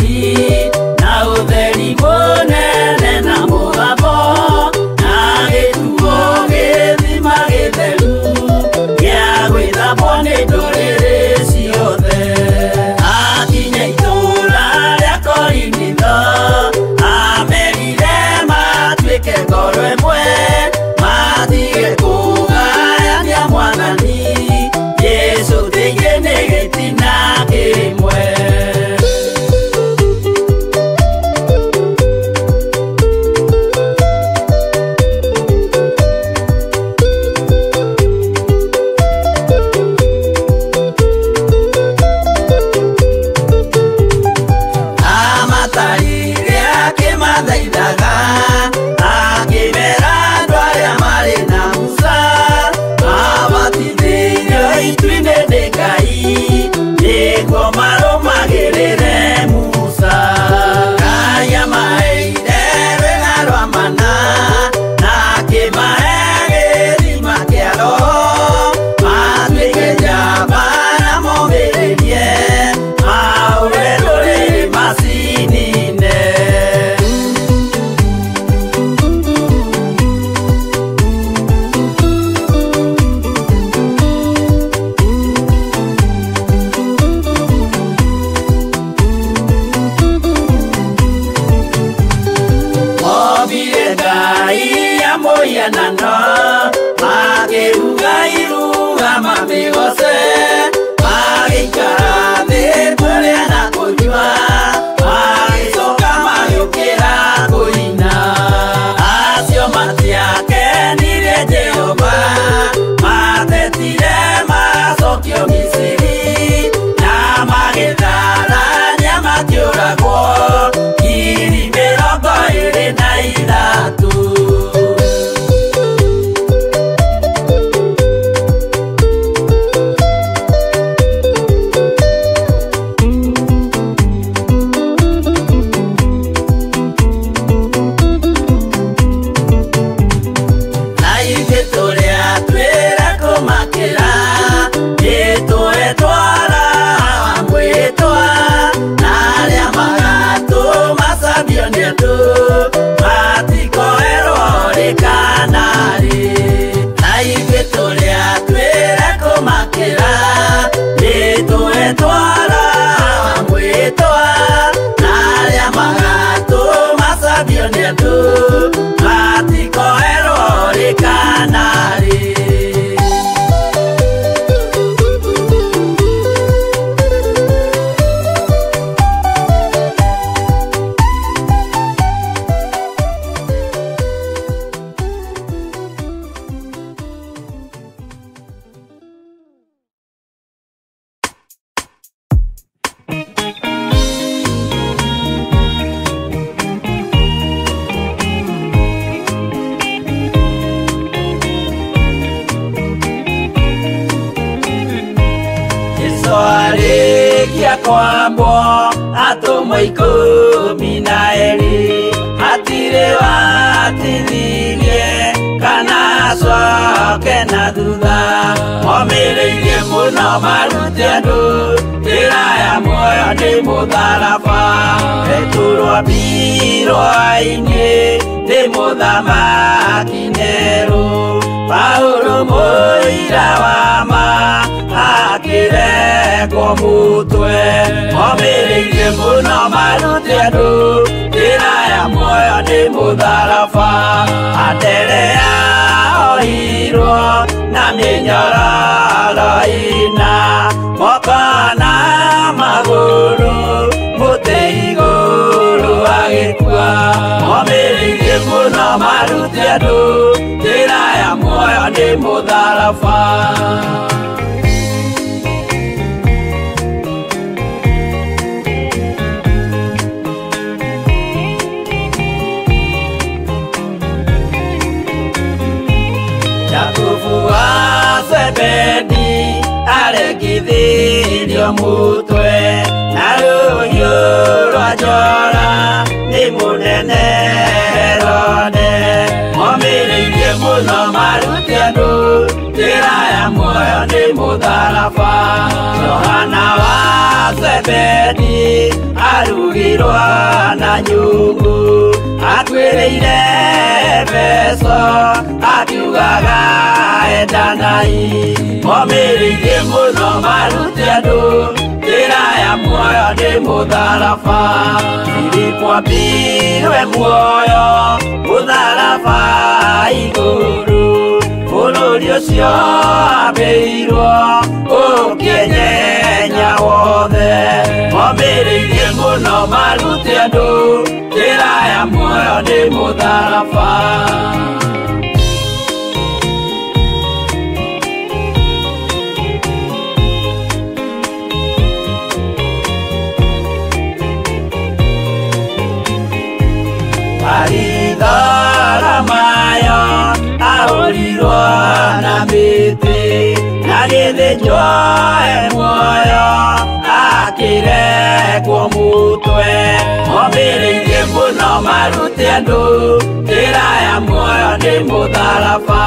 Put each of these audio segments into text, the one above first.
mwathani na utheri munene na mũgambo na gĩtuo gĩthima gĩtheru gĩa gwĩthambwo nĩ ndũrĩrĩ ciothe. Akinya itũũra rĩa Korinitho amerire matuĩke ngoro ĩmwe matige kũgayania mwathani Jesũ thĩinĩ nĩ gĩtina kĩmwe. Amatarire akĩmathaithaga akĩmera andũ arĩa marĩ na Musa mabatithĩrio itu-inĩ nĩ Ngai nĩguo marũmagĩrĩre Musa. Ngai amaheire rwĩga rwa mana na akĩmahe gĩthima kĩa Roho matuĩke njamba na momĩrĩrie maũre ndũrĩrĩ macinine. Mobire Ngai amũhianano makĩruga iruga mamĩgoce magĩikara thĩ kũrĩa na kũnyua magĩcoka magĩũkĩra kũina. Acio matiakenirie Jehova matetire macokio Misiri na magĩtharania makĩũragwo ngiri 23. Na ithuĩ tũrĩa twĩra kũmakĩra nĩtwetwara mwĩtwa na arĩa magatũmacambio nĩ andũ matikoerwo rĩkanarĩ. Na ithuĩ tũrĩa twĩra kũmakĩra nĩtwetwara mwĩtwa na arĩa magatũmacambio nĩ andũ matikoerwo rĩkanarĩ. Arĩkia kwambwo atũmwo 12 hatirĩ watithirie kana acoke na thutha. Momĩrĩirie mũno marute andũ njĩra ya muoyo nĩ mũtharaba ĩturwo mbirwa-inĩ nĩ mũthamaki Nero. Paulo mũira wa ma akĩrengwo mũtwe. Momĩrĩirie mũno marute andũ njĩra ya muoyo nĩ mũtharaba. Anderea ohirwo na mĩnyororo ina moko na magũrũ mũtĩ igũrũ agĩkua. Momĩrĩirie mũno marute andũ njĩra ya muoyo nĩ mũtharaba. Jakubu wa Zebedi arengithirio mũtwe na rũhiũ rwa njora nĩ mũnene Herode. Momĩrĩirie mũno marute andũ njĩra ya muoyo nĩ mũtharaba. Yohana wa Zebedi arugirwa na nyungu atwireire beso akiugaga endanai momiririe muno maruti andu njira ya muoyo ni mutharaba Filipo muoyo mutharaba iguru bũrũri ũcio ambĩirwo ũkĩnyenya wothe momĩrĩirie mũno maruti andũ njĩra ya muoyo nĩ mũtharaba Mayo ahũrirwo na mĩtĩ na gĩthĩnjwo muoyo akĩrekwo mũtwe momĩrĩirie mũno maruti andũ njĩra ya muoyo nĩ mũtharaba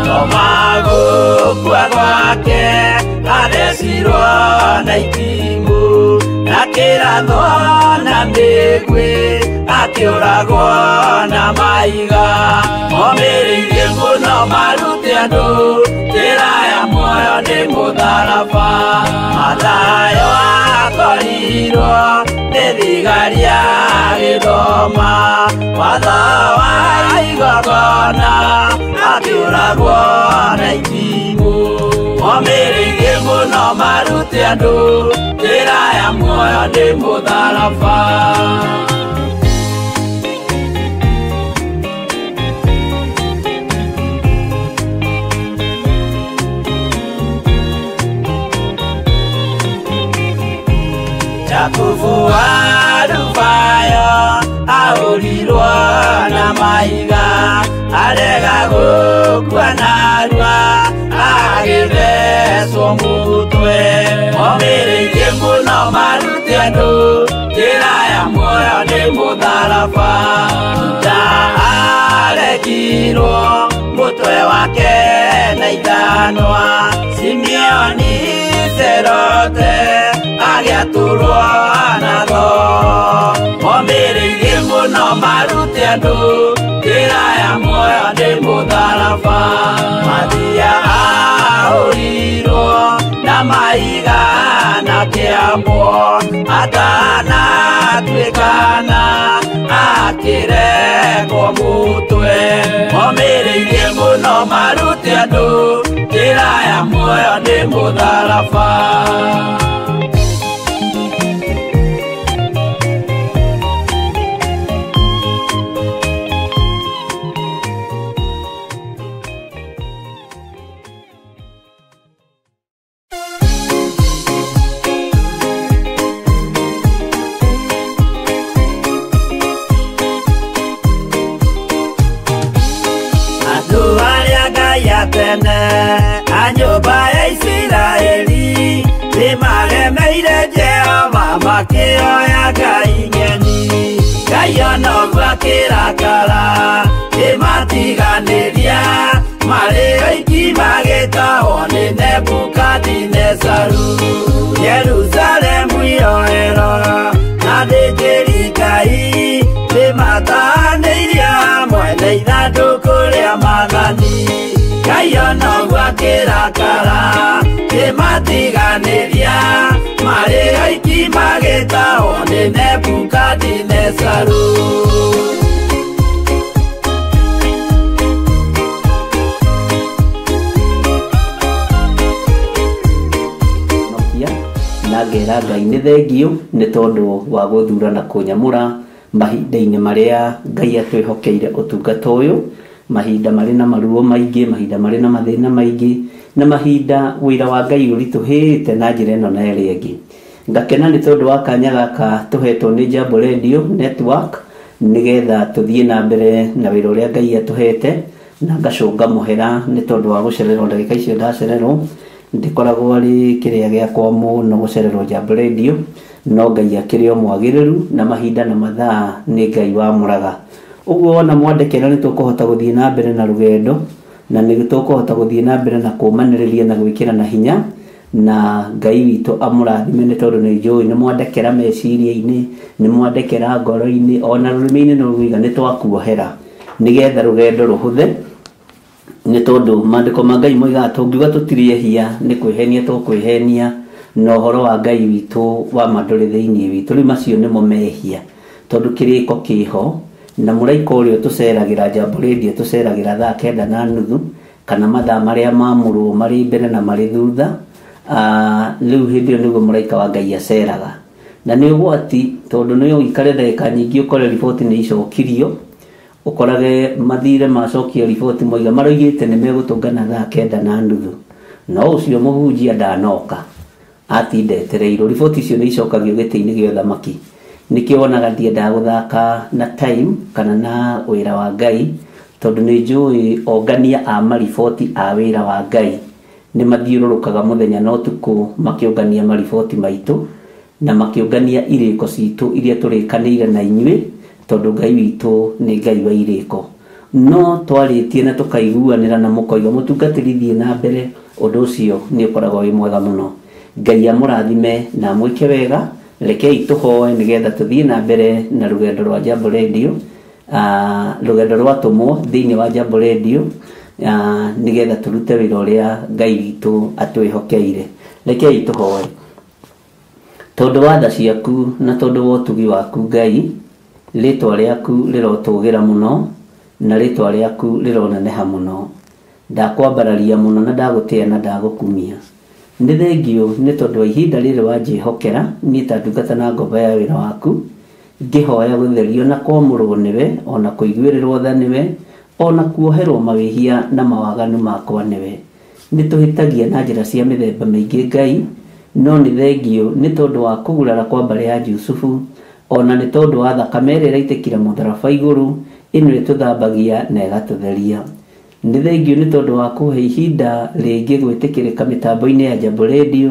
no magũkua gwake athecirwo na itimũ na kĩratho na mĩguĩ akĩũragwo na maiga momĩrĩirie mũno maruti andũ njĩra ya muoyo nĩ mũtharaba Mathayo akorirwo nĩ thigari agĩthoma watho wa igongona akĩũragwo na itimũ momĩrĩirie mũno maruti andũ njĩra ya muoyo nĩ mũtharaba Jakubu Arubayo ahũrirwo na maiga arega gũkua narua agĩthecwo mũtwe momĩrĩirie mũno maruti andũ njĩra ya muoyo nĩ mũtharaba Juda arekirwo mũtwe wake na ithanwa Simeoni Zelote agĩatũrwo na tho momĩrĩirie mũno maruti andũ njĩra ya muoyo nĩ mũtharaba Mathia ahũrirwo na maiga na kĩambo atanatuĩkana akĩrekwo mũtwe momĩrĩirie mũno maruti andũ njĩra ya muoyo nĩ mũtharaba Anyumba ya Isiraeli nimaremeire Jehova makĩoya Ngai ng'eni Ngai onoguo akĩrakara kĩmatiganĩria marĩ oiki magĩtahwo nĩ Nebukadinezaru Jerusalemu iroero na thĩnjĩri Ngai nĩmataanĩirio hamwe na ithandũkũ rĩa Mwathani Ngai onoguo akĩrakara kĩmatiganĩria marĩ oiki magĩtahwo nĩ Nebukadinezaru na ngera Ngai nĩ thengio nĩ tondũ wa gũthurana kũnyamũra mahinda-inĩ marĩa Ngai atwĩhokeire ũtungata ũyũ mahinda marĩ na maruo maingĩ mahinda marĩ na mathĩna maingĩ na mahinda wĩra wa Ngai ũritũhĩte na njĩra ĩno na ĩrĩa ĩngĩ ngakena nĩ tondũ wa kanya gaka tũhetwo nĩ Jambo Radio Network nĩgetha tũthiĩ na mbere na wĩra ũrĩa Ngai atũhete na ngacũnga mũhera nĩ tondũ wa gũcererwo ndagĩka icio ndacererwo ndikoragwo arĩ kĩrĩa gĩakwa mũno gũcererwo Jambo Radio no Ngai akĩrĩ o mwagĩrĩru na mahinda na mathaa nĩ Ngai wamũraga ũguo ona mwandĩkĩra nĩ tũkũhota gũthiĩ na mbere na rũgendo na nĩ tũkũhota gũthiĩ na mbere na kũmanĩrĩria na gwĩkĩra na hinya na Ngai witũ amũrathime nĩ tondũ nĩ njũĩ nĩ mwandekera meciria-inĩ, nĩ mwandekera ngoro-inĩ, ona rũrĩmĩ-inĩ no rũiga nĩ twakuohera nĩgetha rũgendo rũhũthe, nĩ tondũ maandĩko ma Ngai moigaga tũngiuga tũtirĩehia nĩ kwĩhenia tũkwĩhenia na ũhoro wa Ngai witũ wa mandũrĩ thĩinĩ witũ. Rĩu macio nĩmo mehia tondũ kĩrĩko kĩho, na mũraika ũrĩa tũceragĩra Jambo Radio tũceragĩra thaa 9:30 kana mathaa marĩa maamũrwo marĩ mbere na marĩ thutha. Rĩu hĩndĩ ĩyo nĩguo mũraika wa Ngai aceraga, na nĩ ũgwati tondũ nĩ ũikare ndagĩka nyingĩ ũkore riboti nĩ icokirio, ũkorage mathire macokia riboti moiga maroigĩte nĩ megũtũngana thaa 9:30, no ũcio mũhunjia ndanoka atinda etereirwo. Riboti icio nĩ icokagio gĩtĩ-inĩ gĩa ũthamaki. Nĩkĩo wonaga ndiendaga gũthaka na time kana na wĩra wa Ngai, tondũ nĩ njũĩ ongania a mariboti a wĩra wa Ngai nĩ mathiũrũrũkaga mũthenya na ũtukũ makĩongania mariboti maitũ na makĩongania irĩko citũ iria tũrĩkanĩire na inyuĩ, tondũ Ngai witũ nĩ Ngai wa irĩko. No twarĩtie na tũkaiguanĩra na mũkoiga mũtungatĩri thiĩ na mbere, ũndũ ũcio nĩ ũkoragwo wĩ mwega mũno. Ngai amũrathime na amwĩke wega. Rekei tũhoe nĩgetha tũthiĩ na mbere na rũgendo rwa Jambo Radio, rũgendo rwatũmwo thĩinĩ wa Jambo Radio, nĩgetha tũrute wĩra ũrĩa Ngai witũ atwĩhokeire. Rekei tũhoe. Tondũ wa tha ciaku na tondũ wa ũtugi waku Ngai, rĩtwa rĩaku rĩrotũgĩra mũno na rĩtwa rĩaku rĩroneneha mũno. Ndakwambararia mũno na ndagũtĩa na ndagũkumia. Nĩ thengio nĩ tondũ wa ihinda rĩrĩ wanjĩhokera niĩ ta ndungata na ngombo ya wĩra waku, ngĩhoya gũtherio na kwamũrwo nĩwe, ona kũiguĩrĩrwo tha nĩwe, ona kuoherwo mawĩhia na mawaganu makwa nĩwe. Nĩ tũhĩtagia na njĩra cia mĩthemba mĩingĩ Ngai, no nĩ thengio nĩ tondũ wa kũgurara kwa mbarĩ ya Jusufu, ona nĩ tondũ wa thakame ĩrĩa ĩraitĩkira mũtharaba igũrũ, ĩno ĩtũthambagia na ĩgatũtheria. Nĩ thengio nĩ tondũ wa kũhe ihinda rĩngĩ gwĩtĩkĩrĩka mĩtambo-inĩ ya Jambo Radio.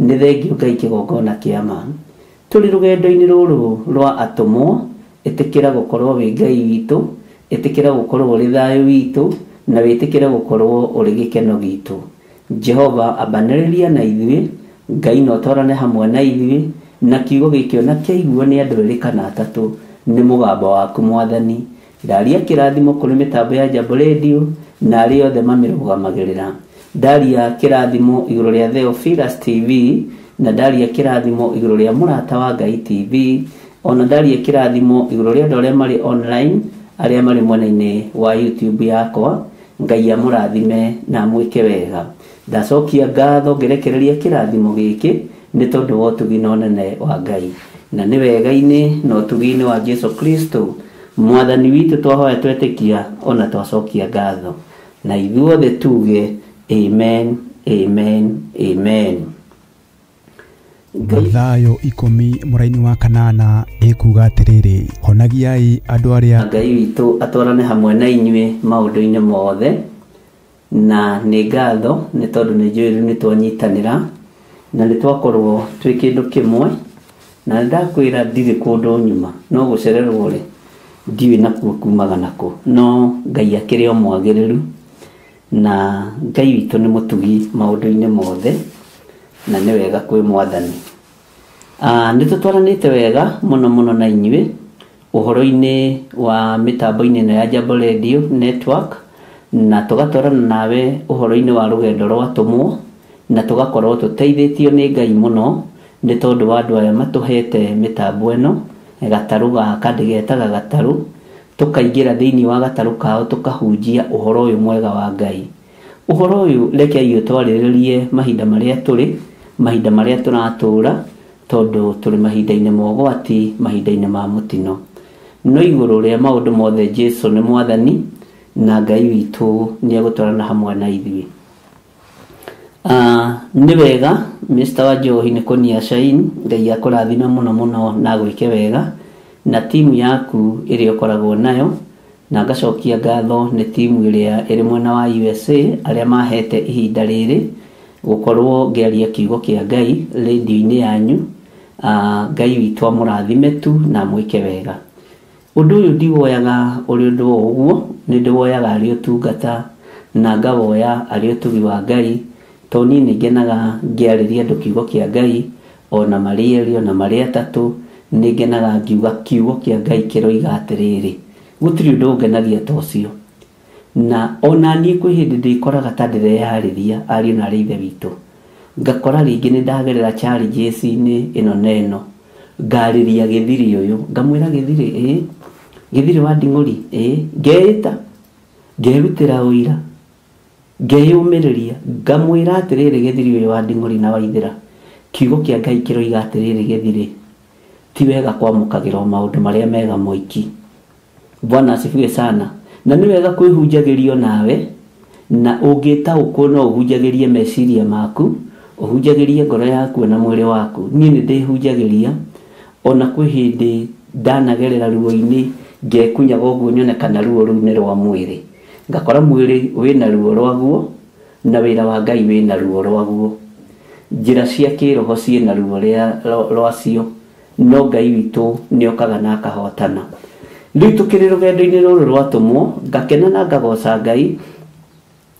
Nĩ thengio Ngai kĩgongona kĩa ma. Tũrĩ rũgendo-inĩ rũrũ rwa atũmwo, ĩtĩkĩra gũkorwo wĩ Ngai witũ, ĩtĩkĩra gũkorwo ũrĩ thayũ witũ, na wĩtĩkĩra gũkorwo ũrĩ gĩkeno gitũ. Jehova ambanĩrĩria na ithuĩ, Ngai no twarane hamwe na ithuĩ, na kiugo gĩkĩ ona kĩaiguo nĩ andũ erĩ kana atatũ nĩ mũgambo waku Mwathani. Ndaria kĩrathimo kũrĩ mĩtambo ya Jambo Radio na arĩa othe mamĩrũgamagĩrĩra. Ndaria kĩrathimo igũrũ rĩa Theophilus TV, na ndaria kĩrathimo igũrũ rĩa Mũrata wa Ngai TV, ona ndaria kĩrathimo igũrũ rĩa andũ arĩa marĩ online, arĩa marĩ mwena-inĩ wa YouTube yakwa. Ngai amũrathime na amwĩke wega. Ndacokia ngatho ngerekereria kĩrathimo gĩkĩ nĩ tondũ wa ũtugi na ũnene wa Ngai, na nĩ wega-inĩ na ũtugi-inĩ wa Jesu Kristo Mwathani witũ twahoya twetĩkia ona twacokia ngatho, na ithuothe tuge amen, amen, amen. Mathayo 10 mũraini wa 8 ĩkuga atĩrĩrĩ, honagiai andũ arĩa Ngai witũ atwarane hamwe na inyuĩ maũndũ-inĩ mothe, na nĩ ngatho nĩ tondũ nĩ njũĩ nĩ twanyitanĩra na nĩ twakorwo twĩ kĩndũ kĩmwe, na ndakwĩra ndirĩ kũndũ nyuma, no gũcererwo rĩ ndiũĩ nakuo kumaga nako, no Ngai akĩrĩ o mwagĩrĩru, na Ngai witũ nĩ mũtugi maũndũ-inĩ mothe, na nĩ wega kwĩ Mwathani. Nĩ tũtwaranĩte wega mũno mũno na inyuĩ ũhoro-inĩ wa mĩtambo-inĩ ĩno ya Jambo Radio Network, na tũgatwarana nawe ũhoro-inĩ wa rũgendo rwatũmwo, na tũgakorwo tũteithĩtio nĩ Ngai mũno nĩ tondũ wa andũ aya matũhete mĩtambo ĩno, gatarũ gaka ndĩgetaga gatarũ, tũkaingĩra thĩinĩ wa gatarũ kao tũkahunjia ũhoro ũyũ mwega wa Ngai. Ũhoro ũyũ rekei ũtwarĩrĩrie mahinda marĩa tũrĩ, mahinda marĩa tũratũũra, tondũ tũrĩ mahinda-inĩ ma ũgwati, mahinda-inĩ ma mũtino. No igũrũ rĩa maũndũ mothe Jesũ nĩ Mwathani, na Ngai witũ nĩ egũtwarana hamwe na ithuĩ. Nĩ wega Mr. Wanjohi nĩ kũnia Shine, Ngai akũrathime mũno mũno na gwĩke wega, na timu yaku ĩrĩa ũkoragwo nayo, na ngacokia ngatho nĩ timu ĩrĩa ĩrĩ mwena wa USA arĩa mahete ihinda rĩrĩ gũkorwo ngĩaria kiugo kĩa Ngai radio-inĩ yanyu. Ngai witũ amũrathime tu na mwĩke wega. Ũndũ ũyũ ndiwoyaga ũrĩ ũndũ wa ũguo, nĩ ndĩwoyaga arĩ ũtungata, na ngawoya arĩ ũtugi wa Ngai, toni nĩngenaga ngĩarĩria andũ kiugo kĩa Ngai ona marĩ erĩ ona marĩ atatũ, nĩngenaga ngiuga kiugo kĩa Ngai kĩroiga atĩrĩrĩ, gũtirĩ ũndũ ũngenagia ta ũcio. Na ona niĩ kwĩ hĩndĩ ndĩkoraga ta ndĩreharĩria ariũ na ithe witũ, ngakora rĩngĩ nĩ ndagerera challenges ĩno na ĩno, ngarĩria gĩthiri ũyũ, ngamwĩra gĩthiri gĩthiri wa Nding'uri ngeĩta, ngerutĩra ũira, ngeyũmĩrĩria, ngamwĩra atĩrĩrĩ gĩthiri ũyũ wa Nding'uri na Waithĩra, kiugo kĩa Ngai kĩroiga atĩrĩrĩ gĩthiri, ti wega kwamũkagĩrwo maũndũ marĩa mega moiki. Bwana asifiwe sana. Na nĩ wega kwĩhunjagĩrio nawe, na ũngĩtaũkwo no ũhunjagĩrie meciria maku, ũhunjagĩrie ngoro yaku na mwĩrĩ waku. Niĩ nĩ ndĩhunjagĩria, ona kwĩ hĩndĩ ndanagerera ruo-inĩ ngekunyaga ũguo nyone kana ruo rũu nĩ rwa mwĩrĩ, ngakora mwĩrĩ wĩna ruo rwaguo na wĩra wa Ngai wĩna ruo rwaguo, njĩra cia kĩroho ciĩna ruo rwacio, no Ngai witũ nĩokaga na akahotana. Rĩu tũkĩrĩ rũgendo-inĩ rũrũ rwatũmwo, ngakena na ngagoca Ngai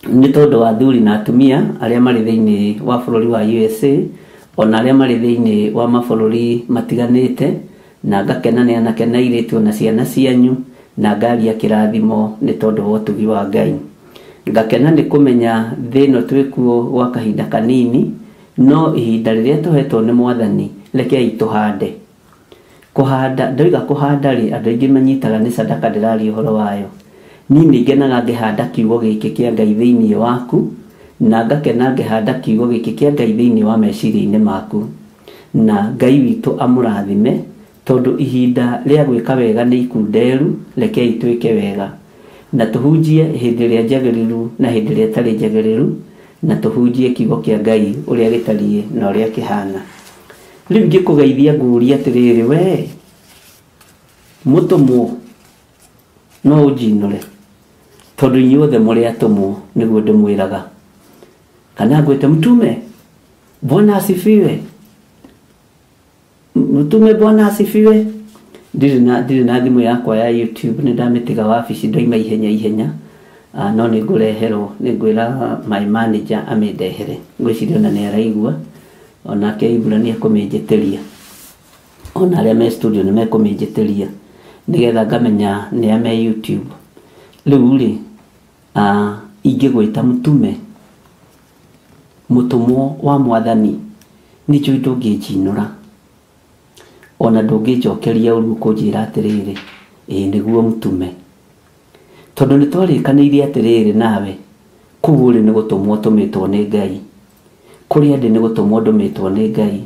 nĩ tondũ wa athuri na atumia arĩa marĩ thĩinĩ wa bũrũri wa USA, ona arĩa marĩ thĩinĩ wa mabũrũri matiganĩte, na ngakena nĩ anake na airĩtu na ciana cianyu, na ngaria kĩrathimo nĩ tondũ wa ũtugi wa Ngai. Ngakena nĩ kũmenya thĩ ĩno twĩkuo gwa kahinda kanini, no ihinda rĩrĩa tũhetwo nĩ Mwathani rekei tũhande. Kũhanda, ndoiga kũhanda rĩ, andũ aingĩ manyitaga nĩ sadaka ndĩraria ũhoro wayo. Niĩ nĩngenaga ngĩhanda kiugo gĩkĩ kĩa Ngai thĩinĩ waku, na ngakena ngĩhanda kiugo gĩkĩ kĩa Ngai thĩinĩ wa meciria-inĩ maku, na Ngai witũ amũrathime, tondũ ihinda rĩa gwĩka wega nĩ ikunderu, rekei twĩke wega, na tũhunjie hĩndĩ ĩrĩa njagĩrĩru na hĩndĩ ĩrĩa ĩtarĩ njagĩrĩru, na tũhunjie kiugo kĩa Ngai ũrĩa gĩtariĩ na ũrĩa kĩhana. Rĩu ngĩkũgeithia ngũria atĩrĩrĩ, we mũtũmwo no ũnjinũre, tondũ inyuothe mũrĩ atũmwo nĩguo ndĩmwĩraga, kana ngwĩte mtume. Bwana asifiwe. Mtume Bwana asifiwe. Ndirĩ na thimũ yakwa ya YouTube, nĩ ndamĩtiga wabici ndoima ihenya, no nĩ ngũreherwo, nĩ ngwĩra my manager amĩndehere, ngwĩciria ona nĩ araigua, onake Ibura nĩ ekũmĩnjĩtĩria, ona arĩa me studio nĩ mekũmĩnjĩtĩria, nĩgetha ngamenya nĩ a me YouTube. Rĩu rĩ, ingĩgwĩta mtume, mũtũmwo wa Mwathani, nĩ njũĩ ndũngĩnjinũra, ona ndũngĩnjokeria ũru kũnjĩra atĩrĩrĩ nĩguo mtume, tondũ nĩ twarĩkanĩire atĩrĩrĩ nawe, kũu ũrĩ nĩ gũtũmwo tũmĩtwo nĩ Ngai, kũrĩa ndĩ nĩ gũtũmwo ndũmĩtwo nĩ Ngai,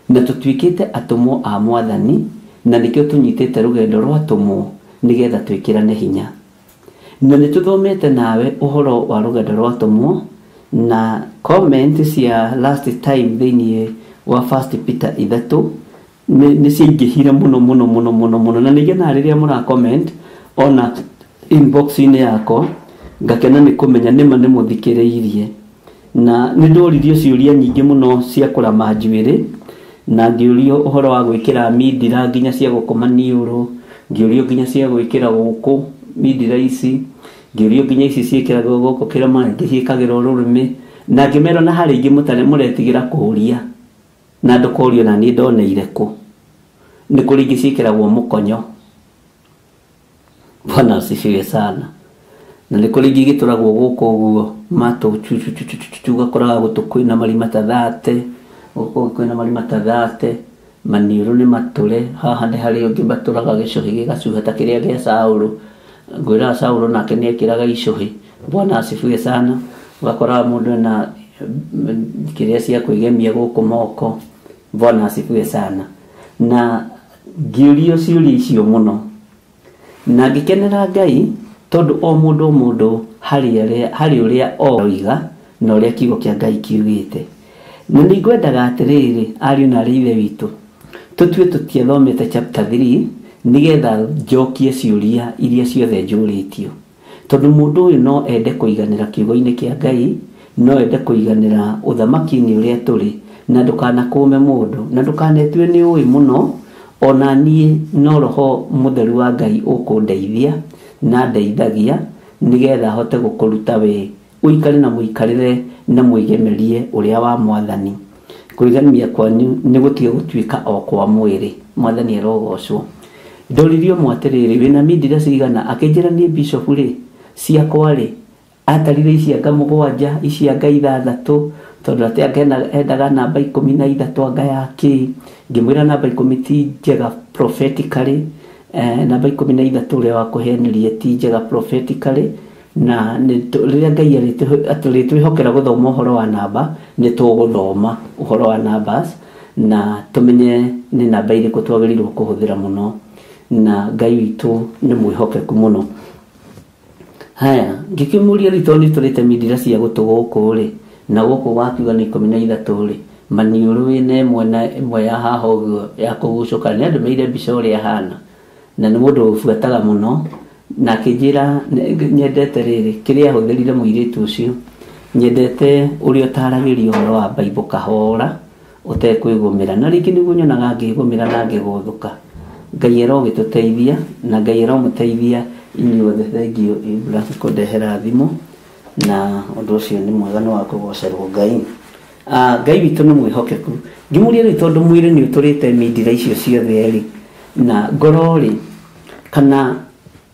na tũtuĩkĩte atũmwo a Mwathani, na nĩkĩo tũnyitĩte rũgendo rwatũmwo nĩgetha twĩkĩrane hinya. Na nĩ tũthomete nawe ũhoro wa rũgendo rwatũmwo, na comment cia last time thĩinĩ wa 1 Peter 3 nĩ ciaingĩhire mũno, na nĩngenaga rĩrĩa mũra comment ona inbox-inĩ yakwa, ngakena nĩ kũmenya nĩma nĩ mũthikĩrĩirie, na nĩ ndoririo ciũria nyingĩ mũno cia kũrama njuĩrĩ, na ngĩũrio ũhoro wa gwĩkĩra mindira nginya cia gũkoma niũrũ, ngĩũrio nginya cia gwĩkĩra gũkũ mindira ici, ngĩũrio nginya ici ciĩkĩragwo gũkũ kĩrema, ngĩciĩkagĩrwo rũrĩmĩ, na ngĩmera na harĩ ingĩ mũtarĩ mũretigĩra kũũria, na ndũkorio na niĩ ndoneire kũ, nĩ kũrĩ ingĩ ciĩkĩragwo mũkonyo. Bwana asifiwe sana. Na nĩ kũrĩ ingĩ igĩtũragwo gũkũ ũguo matũ ũgakoraga gũtũ kwĩna marima ta 30, gũkũ kwĩna marima ta 30, maniũrũ nĩ matũre, haha nĩ harĩ ũngĩ matũraga gĩcũhĩ gĩgacuha ta kĩrĩa gĩa Saũlũ, ngwĩraga Saũlũ nake nĩ ekĩraga icũhĩ. Bwana asifiwe sana. Ũgakoraga mũndũ ena kĩrĩa cia kwĩgemia gũkũ moko. Bwana asifiwe sana. Na ngĩũrio ciũria icio mũno, na ngĩkenera Ngai tondũ o mũndũ harĩ ũrĩa oiga na ũrĩa kiugo kĩa Ngai kiugĩte. Na nĩ ngwendaga atĩrĩrĩ, ariũ na ithe witũ, tũtue tũtiathomete chapter 3 nĩgetha njokie ciũria iria ciothe njũrĩtio, tondũ mũndũ ũyũ no ende kũiganĩra kiugo-inĩ kĩa Ngai, no ende kũiganĩra ũthamaki-inĩ ũrĩa tũrĩ, na ndũkanakũme mũndũ, na ndũkanetue nĩ ũĩ mũno, ona niĩ no Roho Mũtheru wa Ngai ũkũndeithia na ndeithagia nĩgetha hote gũkũruta we ũikare na mũikarĩre na mwigemerie uria wa mwathani. Kwigemia kwanyu ni gutige gutuika o kwa mwiri. Mwathani arogocwo. Ndoririo mwatiriri wina mindira cigana akinjira ni bishop ri ciakwa ri atarire icianga mugwanja icianga 6 tondu ati endaga namba 13 anga yake ngimwira namba 10 ti njega prophetically namba 13 uria wa kuhenirie ti njega prophetically na riria Ngai atwihokera guthoma uhoro wa namba ni tuguthoma uhoro wa numbers na tumenye ni namba iriku twagĩrĩirwo kuhuthira muno na Ngai witu ni mwihokeku muno. Haya ngikimuria ritoni turite mindira cia gutuguku ri na guku wakiuga ni 13 ri maniuru wine mwe ya haha uguo ya kugucuka ni andu meire mbica uria hana na ni mundu ubuataga muno na kijira nyendete riri kiria huthirire muiritu ucio nyendete uria utaragirio horo wa Bible kahora utekwigumira na ringi niguo nyonaga ngigumira na ngiguthuka. Ngai arogituteithia na Ngai aromuteithia inyuothe. Thengio ibura kundehera thimu na undu ucio ni mwega ni wa kugocerwo Ngai. Ngai witu ni mwihokeku. Ngimuria ri tondu mwiri ni uturite mindira icio ciothe ri na ngoro ri kana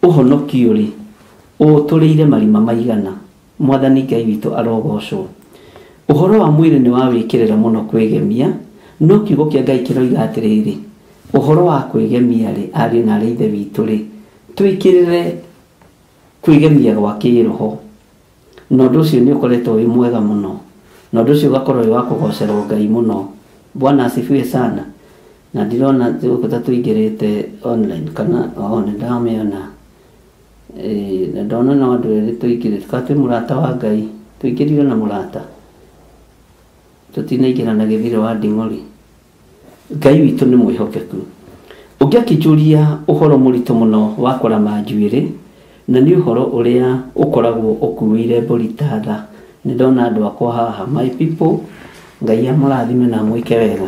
uhonokio ri uturire marima maigana. Mwathani Ngai witu arogocwo. Uhoro wa mwiri ni wa wikirira muno kwigemia no kiugo kia Ngai kiroiga atiriri uhoro wa kwigemia ri ari na ri ithe witu ri twikirire kwigemia gwa kiroho no ndu ucio ni ukoretwo wi mwega muno no ndu ucio ugakorwo wi wa kugocerwo Ngai muno. Bwana asifiwe sana. Na ndirona tuko tuingirite online kana one ndamiona na ndona no andu eri tuingirite katwi murata wa Ngai tuingirire na murata tutinaingira na githire wa nding'ori. Ngai witu ni mwihokeku. Ungiakijuria uhoro muritu muno wa kurama njuiri na ni uhoro uria ukoragwo ukuwire mburitatha. Ni ndona andu akwa haha my people Ngai amurathime na mwike wega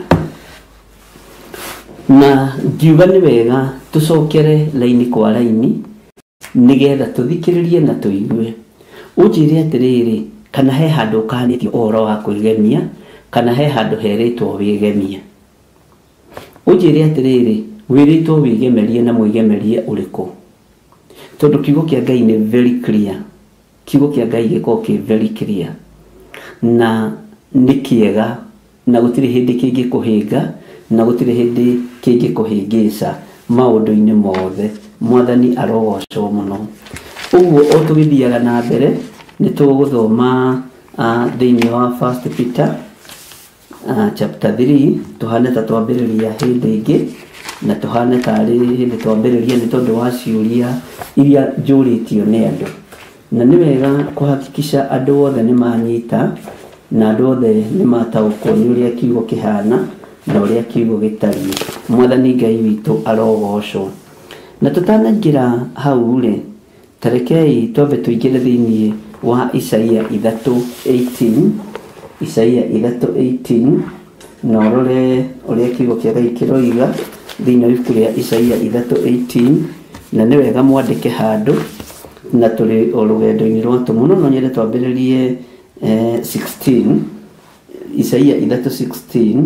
na ngiuga ni wega tucokere laini kwa laini nigetha tuthikiririe na tuigue. Unjire atiriri kana he handu kanithio uhoro wa kwigemia kana he handu heritwo wigemia. Unjire atiriri wiritwo wigemerie na mwigemerie uriku tondu kiugo kia Ngai ni very clear. Kiugo kia Ngai giko ki very clear na ni kiega na gutiri hindi kingi kuhinga na gutiri hindi kingi kuhingica maundu-ini mothe. Mwathani arogocwo muno. Uguo otugithiaga na mbere ni tuguthoma thiini wa 1 Peter chapter 3 tuhane ta twambiriria hindi ingi na tuhane tari hindi twambiriria ni tondu wa ciuria iria njuritio ni andu na ni wega kuhakikisha andu othe ni manyita na andu othe ni mataukwo ni uria kiugo kihana na uria kiugo gitari. Mwathani Ngai witu arogocwo. Na tutanangira hau ri tarekei twambe tuingire thiini wa Isaia 3:18. Isaia 3:18 na rore uria kiugo kia Ngai kiroiga thiini wa ibuku ria Isaia 3:18 na ni wega mwandike handu na turi orugendo-ini rwatu muno no nyende twambiririe 16 Isaia 3:16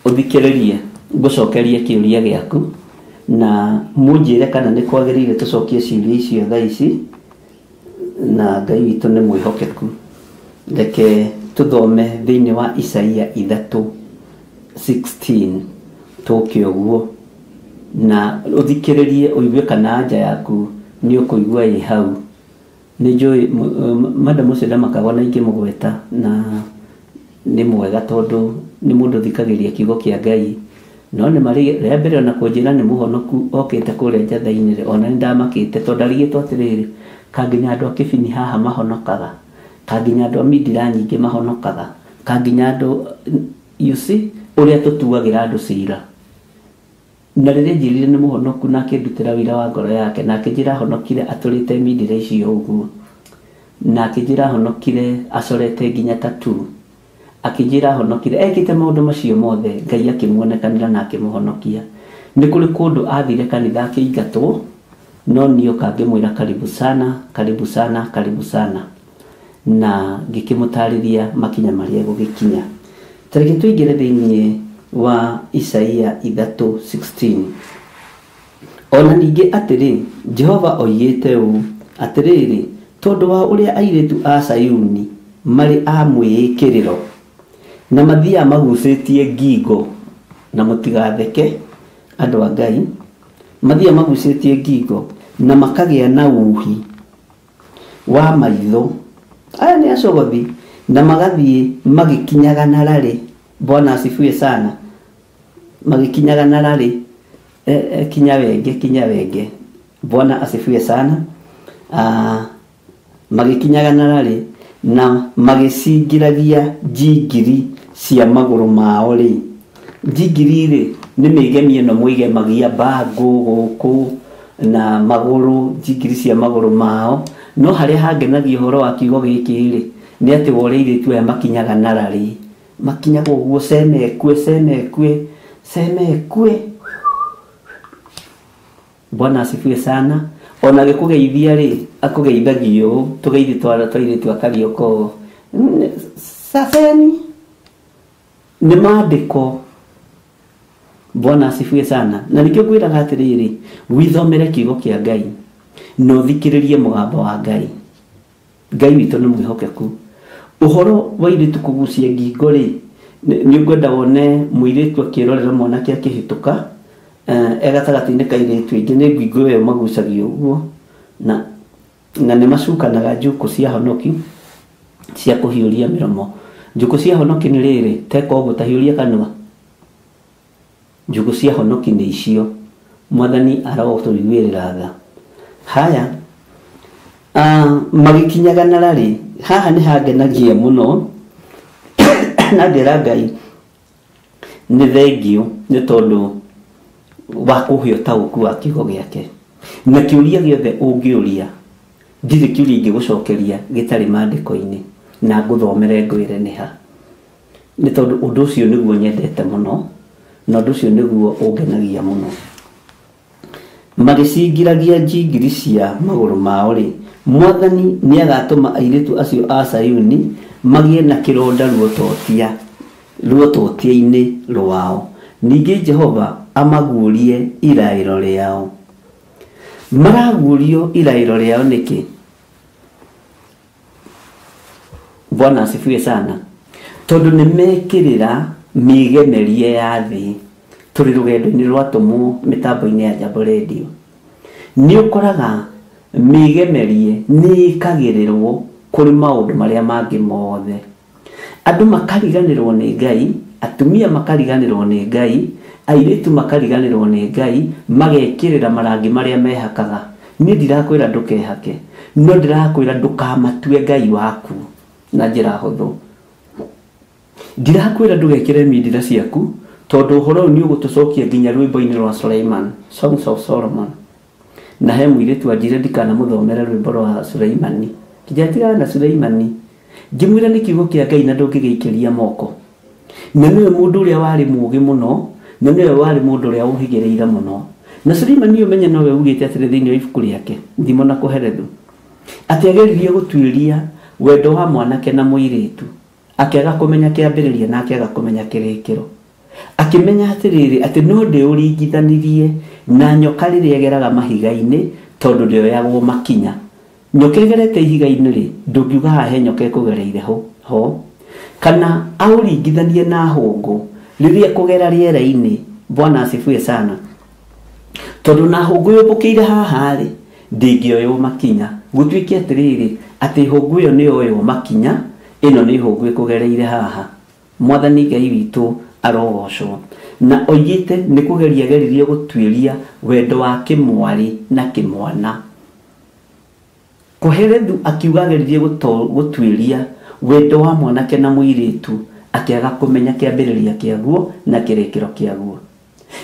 uthikiririe ngucokerie kiuria giaku na munjire kana ni kwagirire tucokie ciuria icio thaa ici na Ngai witu ni mwihokeku. Reke tuthome thiini wa Isaia 3:16 tuke uguo na uthikiririe uigue kana anja yaku ni ukuigua i hau. Ni njui madam ucio makagwa na ingi mugweta na ni mwega tondu ni mundu thikagiria kiugo kia Ngai no ni mari ria mbere ona kunjira ni muhonoku okite kuria njatha-ini ona ni ndamakite tondu arigitwo atiriri kanginya andu akibini haha mahonokaga kanginya andu amindira nyingi mahonokaga kanginya andu you see uria tutuagira andu cira na riria njirire ni muhonoku na akindutira wira wa ngoro yake na akinjira honokire aturite mindira icio uguo na akinjira honokire acorete nginya tatu akinjira honokire ekite maundu macio mothe Ngai akimuonekanira na akimuhonokia. Ni kuri kundu athire kanitha akiingatwo no niyo kangimwira karibu sana, karibu sana, karibu sana, na ngikimutariria makinya maria gugikinya. Tareke tuigire thiini wa Isaia 3:16. Ona ningi atiri Jehova oigite u atiriri, tondu wa uria airitu a Sayuni mari a mwikiriro na mathia magucitie ngingo, na mutigatheke andu a Ngai, mathia magucitie ngingo na makagia na uhi wa maitho, aya ni acogothi, na magathie magikinyaga na rari. Bwana asifiwe sana. Magikinyaga na rari, kinya wenge. Bwana asifiwe sana. Magikinyaga na rari na magicingiragia njingiri cia maguru mao ri. Njingiri ri ni migemie no mwigemagia bangu guku na maguru, njingiri cia maguru mao. No haria hangenagia horo wa kiugo giki ri ni ati woreire tu makinyaga na rari, makinyaga uguo semekwe. Bwana asifiwe sana. Ona gikugeithia ri akugeithagio tugeithi twaire twakarioko safeni ni maandiko. Bwana asifiwe sana. Na nikio kwiraga atiriri, withomere kiugo kia Ngai no thikiririe mugambo wa Ngai. Ngai witu ni mwihokeku. Uhoro wa iritu kugucia ngingo ri ni ngwenda wone muiritu akirorera mwanake akihituka egatagati-ini ka iritu ingi ni ngingo yo magucagio uguo, na ni macukanaga njuku cia honoki cia kuhiuria miromo. Njuku cia honoki ni riri teko gutahiuria kanua. Njuku cia honoki ni icio. Mwathani arogotũiguĩrĩra tha. Haya, magikinyaga na rari, haha ni hangenagia muno na ndĩra Ngai nĩ thengio nĩ tondũ wa kũhe ũtaũku wa kiugo gĩake. Na kĩũria gĩothe ũngĩũria ndirĩ kĩũria ingĩgũcokeria gĩtarĩ maandĩko-inĩ, na ngũthomere ngwĩre nĩ ha. Nĩ tondũ ũndũ ũcio nĩguo nyendete mũno, na ũndũ ũcio nĩguo ũngenagia mũno. Magicingiragia njingiri cia maguru mao ri, Mwathani ni agatũma airitu acio a Sayuni magie na kironda ruototia-ini rwao. Ningĩ Jehova amaguurie irairo riao. Maraguurio irairo riao niki? Bwana asifiwe sana. Tondu ni mekirira migemerie ya thi. Turi rugendo-ini rwatũmwo mitambo-ini ya Jambo Radio. Ni ukoraga migemerie ni ikagirirwo kuri maundu maria mangi mothe. Andu makariganirwo ni Ngai, atumia makariganirwo ni Ngai, airitu makariganirwo ni Ngai, magekirira marangi maria mehakaga. Ni ndirakwira ndukehake, no ndirakwira ndukamatue Ngai waku na njira huthu. Ndirakwira ndugekire mindira ciaku, tondu uhoro ni ugutucokia nginya rwimbo-ini rwa Suleiman, Songs of Solomon. Na he muiritu anjire ndikana muthomere rwimbo rwa Suleimani. Kijatigana na Suleimani, ngimwira ni kiugo kia Ngai na ndungigiikiria moko. Na niwe mundu uria wari mugi muno, na niwe wari mundu uria uhigireire muno. Na Suleimani umenya nowe ugite atire thiini wa ibuku riake Thimo na Kuherethu, ati ageririe gutuiria wendo wa mwanake na muiritu, akiaga kumenya kiambiriria na akiaga kumenya kirikiro. Akimenya atiriri ati no ndiuringithanirie na nyoka riria egeraga mahiga-ini tondu ndioyagwo makinya. Nyoka egerete ihiga-ini ri ndungiuga hahe nyoka ekugereire ho, kana auringithanie na hungu riria kugera riera-ini. Bwana asifiwe sana. Tondu na hungu yumbukiire haha ri ndingioywo makinya. Gutuike atiriri ati hungu yo ni oyo makinya, ino ni hungu ekugereire haha. Mwathani Ngai witu arogocwo. Na oigite ni kugeria geririe gutuiria wendo wa kimwari na kimwana. Kuherethu akiuga geririe gutuiria wendo wa mwanake na muiritu, akiaga kumenya kiambiriria kiaguo na kirikiro kiaguo.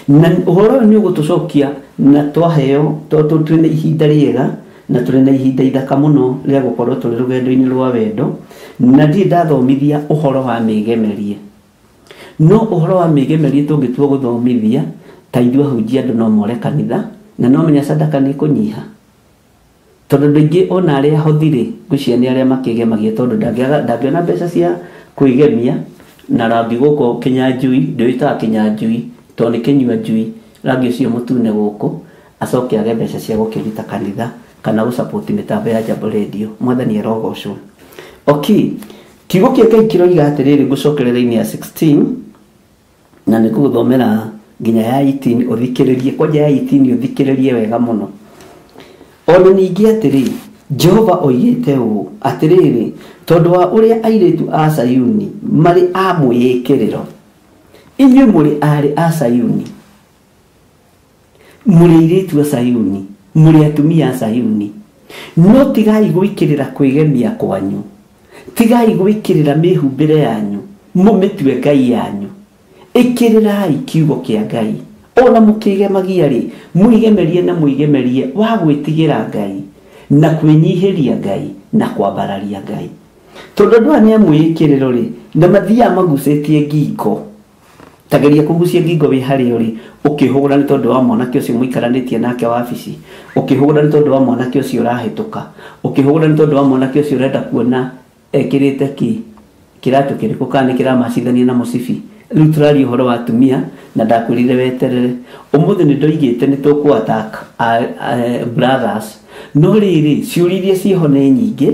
Na uhoro ni ugutucokia na twaheo tondu twina ihinda riega na turi na ihinda ithaka muno ria gukorwo turi rugendo-ini rwa wendo, na ndi ndathomithia uhoro wa migemerie. No uhoro wa migemerie tungitua guthomithia ta ithuĩ ahunjia andu no more kanitha na no menya sadaka nĩ kũnyiha tondu ndingi ona aria hothire gucia ni aria makigemagia tondu ndangĩona mbeca cia kwigemia na rambi guko Kinyanjui ndoita Kinyanjui tondu kinyua njui rangi ucio mutune guko acoke age mbeca cia gukirita kanitha kana gusupport mitambo ya Jambo Radio mwathani arogocwo. Okay, kiugo kĩake kiroiga atiriri gucokerera-ini ya 16 na nĩ gũthomera nginya ya 18 uthikiririe kwaja ya 18 uthikiririe wega muno. Ona ningĩ atiriri Jehova oigĩte ũũ atiriri tondu wa uria airitu a Sayuni mari a mwĩkĩrĩro, inyuĩ mũrĩ arĩ a Sayuni, mũrĩ airitu a Sayuni, mũrĩ atumia a Sayuni, no tigai gwĩkĩrĩra kwĩgemia kwanyu, tigai gwĩkĩrĩra mĩhumbĩre yanyu mũmĩtue ngai yanyu, ĩkĩrĩrai kiugo kĩa Ngai. Ona mũkĩgemagia rĩ mũigemerie na mũigemerie wa gwĩtigĩra Ngai na kwĩnyihĩria Ngai na kwambararia Ngai. Tondu andũ aya nĩ amwĩkĩrĩro rĩ na mathiaga magucĩtie ngingo, tageria kũgucia ngingo wĩ harĩa rĩ ũkĩhũra nĩ tondu wa mwanake ũcio mũikaranĩtie nake wabici, ũkĩhũra nĩ tondu wa mwanake ũcio ũrahĩtũka, ũkĩhũra nĩ tondu wa mwanake ũcio ũrenda kuona ekĩrĩte kĩratũ kĩrĩkũ kana kĩramacithania na mũcibi. Rĩu tũraria ũhoro wa atumia na ndakwĩrire weterere. Ũmũthĩ nĩ ndoigĩte nĩ tũkũ attack brothers, no rĩrĩ ciũria iria ciĩho nĩ nyingĩ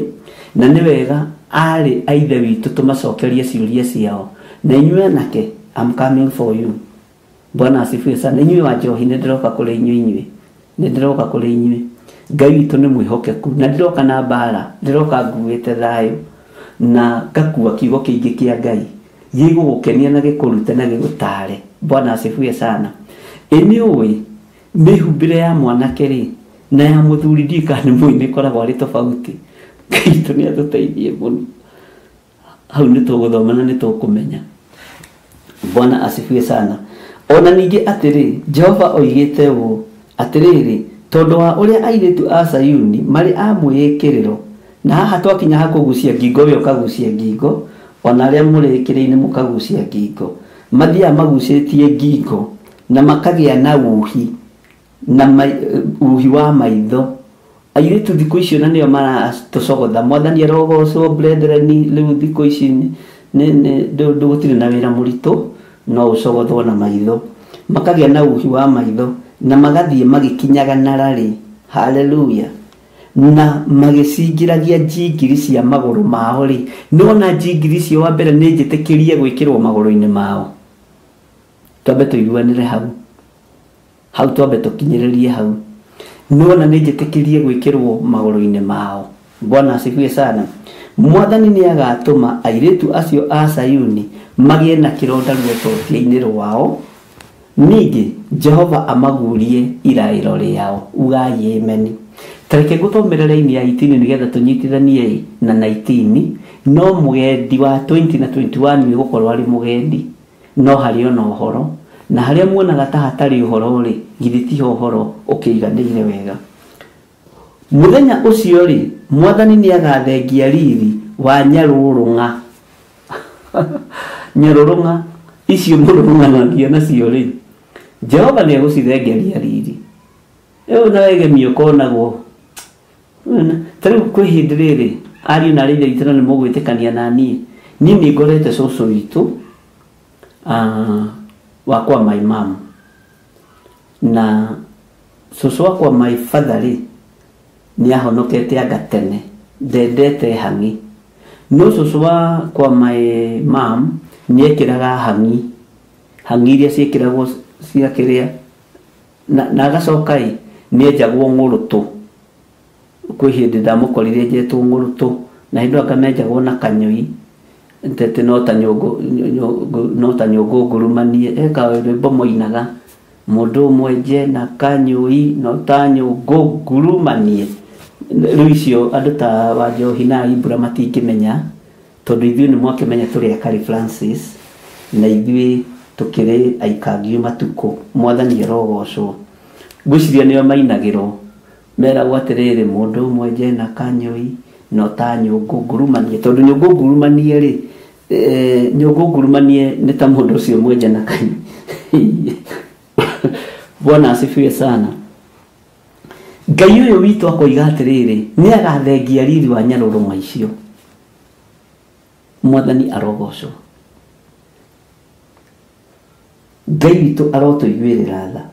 na nĩ wega arĩ aithe witũ tũmacokerie ciũria ciao. Na inyuĩ anake, I'm coming for you. Bwana asifiwe sana. Inyuĩ wa njohi nĩ ndĩroka kũrĩ inyuĩ, nĩ ndĩroka kũrĩ inyuĩ. Ngai witũ nĩ mwĩhokeku na ndĩroka na mbara, ndĩroka nguĩte thayũ na ngakua kiugo kĩingĩ kĩa Ngai gĩgũgũkenia na gĩkũrute na gĩgũtare. Bwana asifiwe sana. Nĩ ũĩ mĩhumbĩre ya mwanake rĩ na ya mũthuri ndika nĩ mũi nĩ koragwo arĩ tofauti. Ngai witũ nĩ atũteithie mũno. Hau nĩ tũgũthoma na nĩ tũkũmenya. Bwana asifiwe sana. Ona ningĩ atĩrĩ Jehova oigĩte ũũ atĩrĩrĩ tondu wa uria airitu a Sayuni mari a mwĩkĩrĩro, na haha twakinya ha kũgucia ngingo we ũkagucia ngingo, ona aria mũrĩkĩrĩine mũkagucia ngingo, mathiaga magucĩtie ngingo na makagĩa na uhi na uhi wa maitho. Airitu thikũ icio na nĩo maratũcogotha. Mwathani arogocwo brethren. Rĩu thikũ ici ndũgũtirĩ na wĩra mũritũ no ũcogothwo na maitho, makagĩa na uhi wa maitho na magathiĩ magĩkinyaga na rarĩ. Haleluya. Na magĩcingiragia njingiri cia magũrũ mao rĩ, nona njingiri cio wa mbere nĩ njĩtĩkĩrie gwĩkĩrwo magũrũ-inĩ mao. Twambe tũiguanĩre hau twambe tũkinyĩrĩrie hau. Nona nĩ njĩtĩkĩrie gwĩkĩrwo magũrũ-inĩ mao. Bwana asifiwe sana. Mwathani nĩ agatũma airitu acio a Sayuni magĩe na kĩronda ruototia-inĩ rwao, ningĩ Jehova amagurie iraĩro rĩao. Ugai amen. Tareke gũthomerera-inĩ ya 18 nĩgetha tũnyitithanie na 19. No mũgendi wa 20 na 21 nĩ gũkorwo arĩ mũgendi, no harĩ ona ũhoro, na harĩa muonaga ta hatarĩ ũhoro rĩ githĩ ti ũhoro ũkĩiganĩire wega. Mũthenya ũcio rĩ Mwathani nĩ agathengia riri wa nyarũrũng'a. Nyarũrũng'a icio mũrũrũng'anagia nacio rĩ Jehova nĩ egũcithengeria riri. Ĩyo na wegemio konagwo. Tarĩu kwĩ hĩndĩ rĩrĩ ariũ na arĩa itũ nĩ mũgwĩtĩkania na niĩ nĩ ngorete cũcũ witũ wakwa my mom, na cũcũ wakwa my father rĩ nĩ ahonokete anga tene, ndendete hang'i. No cũcũ wakwa my mom nĩ ekĩraga hang'i iria ciĩkĩragwo cia kĩrĩa na agacoka nĩ enjagwo ng'ũrũtũ. Kwĩ hĩndĩ ndamũkorire njetwo ng'ũrũtũ na hĩndĩ akamenjagwo na kanyũi tete no ta nyũngũ ngurumanie. Eka rwĩmbo moinaga mũndũ mwenje na kanyũi no ta nyũngũ ngurumanie. Rĩu icio andũ ta wa Njohi na Ibura matingĩmenya tondũ ithuĩ nĩ mwakĩmenya tũrĩ Akari Francis na ithuĩ tũkĩrĩ aikangi matukũ. Mwathani arogocwo. Ngwĩciria nĩo mainagĩrwo meragwo atĩrĩrĩ mũndũ mwenje na kanyũi no ta nyũngũ ngurumanie, tondũ nyũngũ ngurumanie rĩ nyũngũ ngurumanie nĩ ta mũndũ ũcio mwenje na kanyũi. Bwana asifiwe sana. Ngai uyu witu akoiga atiriri ni agathengia riri wa Nyaruruma icio. Mwathani arogocwo. Ngai witu arotuiguirira tha.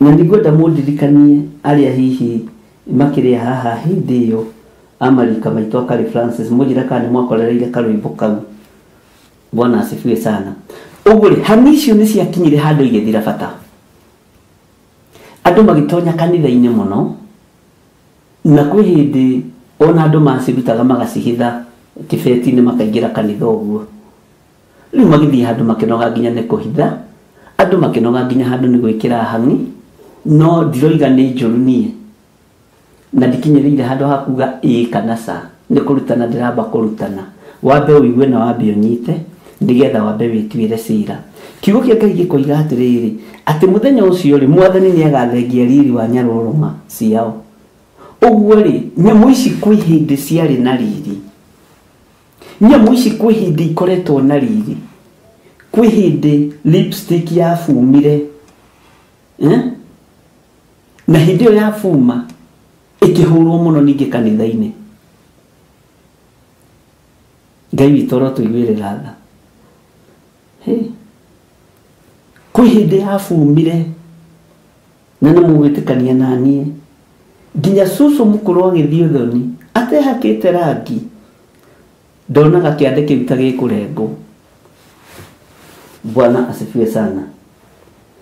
Na ndigwenda mundirikanie aria hihi makiria haha hindi iyo amarika maitu akari Francis mujira kana mwakorereire karwimbo kau. Bwana asifiwe sana. Uguri hamisho ni ciakinyire handu igithira bata. Andu magitonya kanitha-ini muno na kwi hindi ona andu macirutaga magacihitha kibeti-ini makaingira kanitha uguo. Riu magithii handu makinoga nginya ni kuhitha, andu makinoga nginya handu ni gwikira hangi, no ndiroiga ni njuru nie na ndikinyirire handu hakuga ii kana ca ni kurutana ndiramba kurutana. Wambe uigue na wambe unyite ndigetha wambe wituire cira. Kiugo kia Ngai gikoiga atiriri ati muthenya ucio ri Mwathani ni agathengia riri wa Nyaruruma ciao. Uguo ri nyamu ici kwi hindi ciari na riri, nyamu ici kwi hindi ikoretwo na riri, kwi hindi lipstick ya fumire na hindi yo ya fuma ikihurwo muno ningi kanitha-ini. Ngai witu arotuiguirira tha. Kwi hindi ya fumire na nimugwitikania nanie nginya cucu mukuru agithii uthoni atehakite rangi ndonaga kiande kiruta gikurengo. Bwana asifiwe sana.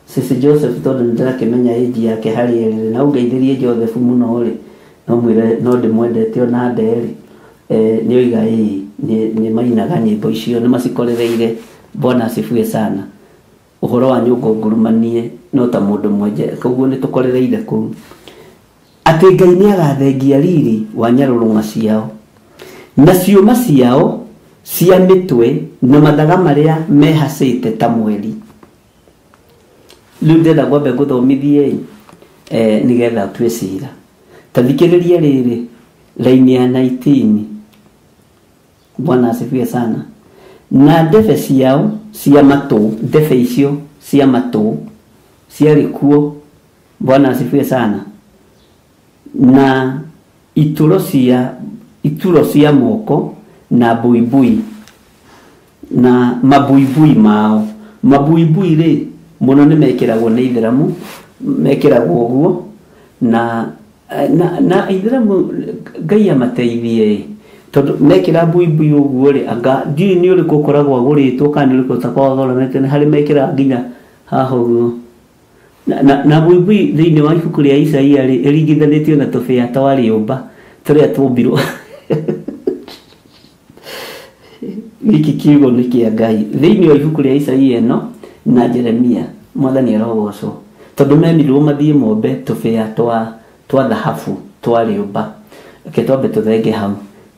Sisi Joseph tondu ndirakimenya age yake hari eri na ungeithirie Joseph muno ri no mwire no ndimwendete ona nderi ni oiga ni mainaga nyimbo icio ni macikorereire. Bwana asifiwe sana. Uhoro wa nyungu ngurumanie no ta mundu mwenje koguo ni tukorereire ku ati Ngai ni agathengia riri wa Nyaruruma ciao na ciuma ciao cia mitwe na mathaga maria mehacite ta mweri. Riu ndenda gwambe guthomithie nigetha tue cira. Tathikiriria riri laini ya 19. Bwana asifiwe sana. Na ndebe ciao cia matu, ndebe icio cia matu ciari kuo. Bwana asifiwe sana. Na ituro cia moko na buibui na mabuibui mao. Mabuibui ri muno ni mekiragwo ni Ithiramu, mekiragwo uguo na Ithiramu Ngai amateithie tondu mekira buibui uguo ri anga ndi ni uri gukoragwo aguritwo kana uri gutakwa goranete ni hari mekira nginya haha uguo na buibui thiini wa ibuku ria Isaia ri erigithanitio na tubia twa riumba turia tumbirwo. Wiki kiugo ni kia Ngai thiini wa ibuku ria Isaia no na Jeremia. Mwathani arogocwo tondu memirwo mathie mombe tubia twa thahabu twa riumba. Ketwambe tuthenge hau.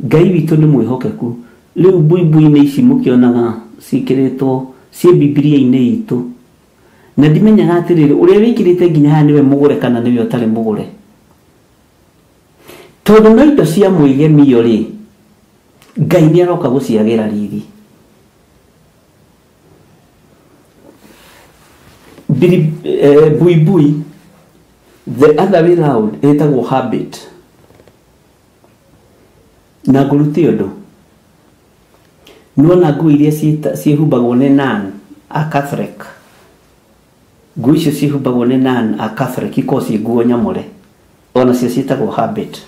Ngai witu ni mwihokeku. Riu buibui ni ici mukionaga cikiritwo cie Biblia-ini itu na ndimenyaga atiriri uria wikirite nginya haha niwe mugure kana niwe utari mugure tondu no indo cia mwigemio ri Ngai ni aroka guciagira riri. Buibui the other way round etagwo habit na nguruti undu nuona ngui iria ciĩhumbagwo nĩ nun a Catholic. Ngui icio ciĩhumbagwo nĩ nun a Catholic ikoragwo ciĩ nguo nyamũre ona cio ciĩtagwo habit.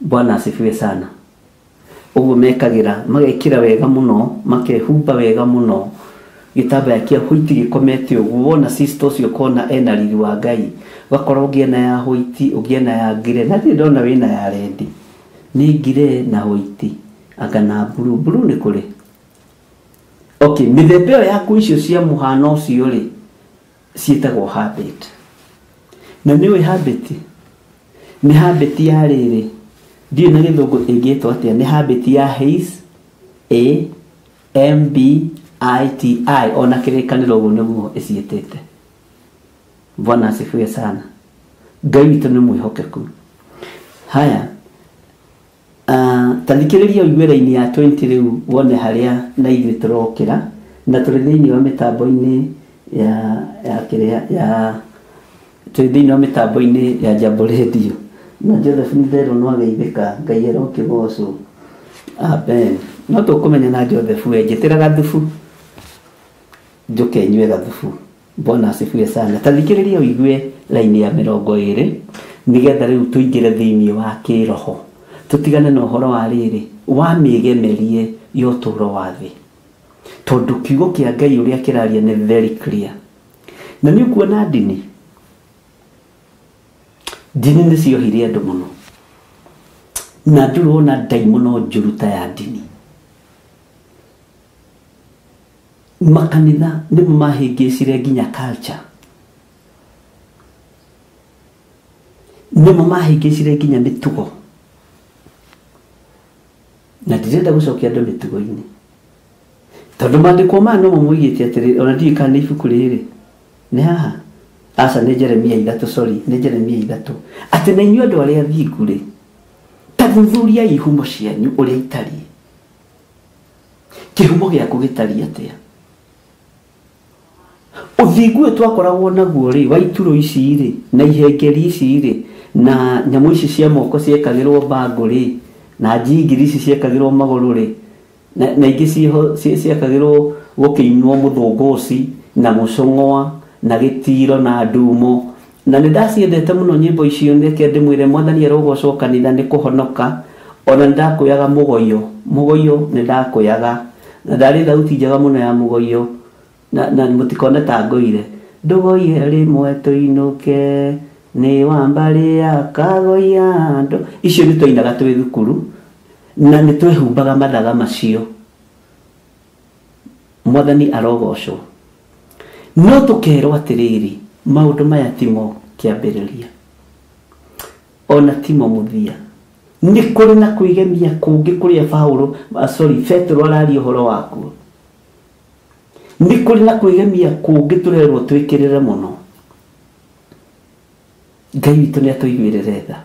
Bwana asifiwe sana. Uguo mekagira magekira wega muno makehumba wega muno gitambaya kia huiti gikomete uguo wona sister ucio kona ena riri wa Ngai gakora ugiena ya huiti ugiena ya ngire na ndi ndona wina ya rendi ni ngire na huiti anga na blue ni kuri. Okay, mithembe ya ngui icio cia muhano ucio ri cietagwo habit. Na niwe habit ni habit ya riri ndio na githungu ingietwo atia ni habit ya HAMBITI ona kirikaniro uguo niguo icietete. Bwana asifiwe sana. Ngai witu ni mwihokeku. Haya tathikiriria uigwera-ini ya 20 riu wone haria na ithuĩ turokira na turi thiini wa mitambo-ini ya twithino mitambo-ini ya Jambo Radio na Joseph Ndero no ageithika Ngai eroke goco. Amen. No tukumenya na Joseph njitira gathufu njuke nywe gathufu. Bwana asifiwe sana. Tathikiriria uigue laini ya 20 nigetha riu tuingire thiini wa kiroho, tutigane na uhoro wa riri wa migemerie yo turo wa thi, tondu kiugo kia Ngai uria kiraria ni very clear. Na ni kuona dini ni ciohirie andu muno, na ndurona ndaimono njuruta ya dini. Makanitha ni mahingicire nginya culture, ni mahingicire nginya mitugo, na ndirenda gucokia andu mitugo-ini, tondu mandiko ma no muigite atiri ona ndi kana ibuku riri ni haha asa ni Jeremia 3 sorry ni Jeremia 3 ati na inyu andu aria thingu ri tathuthuria ihumo cianyu uria itari kihumo giaku gitari atia uthingu twakoragwo naguo ri wa ituro ici ri na ihengeri ici ri na nyamu ici cia moko ciekagirwo bango ri na njingiri ici ciekagirwo maguru ri na ingi ciekagirwo gukiinwo muthunguci na mucungwa na gitiro na ndumo, na nindaciendete muno nyimbo icio ndeke ndimwire Mwathani arogocwo kanitha ni kuhonoka. Ona ndakuyaga mugoyo nindakuyaga na ndari thauti njega muno ya mugoyo na mutikone ta ngoire ndugoye rimwe tuinuke ni wambari ya kagoya ndo icio ni twainaga twi thukuru na ni twehumbaga mathaga macio. Mwathani arogocwo. No tukerwo atiriri maundu maya timo kiambiriria ona timo muthia, ni kuri na kuigemia kungi kuria Petro arari uhoro waku, ni kuri na kuigemia kungi turerwo twikirire muno. Ngai witu ni atuiguirire tha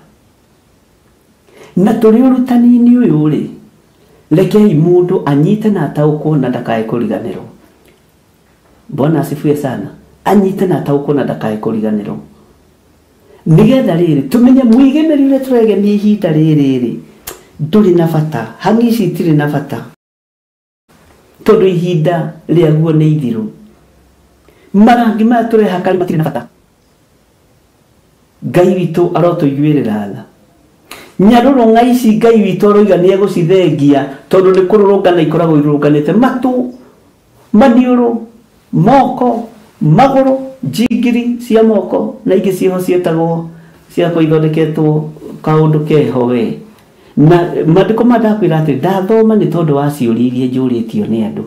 na turi urutani-ini uyu ri rekei mundu anyite na ataukwo na ndakae kuriganirwo. Bwana asifiwe sana. Anyite na ataukwo na ndakae kuriganirwo nigetha riri tumenye mwigemeri uria turegemia ihinda riri nduri na bata, hangi ici itiri na bata tondu ihinda riaguo ni ithiru. Marangi maya turehaka matiri na bata. Ngai witu arotuiguirira tha. Nyarurunga ici Ngai witu aroiga ni egucithengia tondu ni kururungana ikoragwo irurunganite matu, maniuru, moko, maguru, njingiri cia moko na ingi ciho cietagwo cia ithondeketwo kaundu keho we. Na mandiko mandakwira ati ndathoma ni tondu wa ciuria iria njuritio ni andu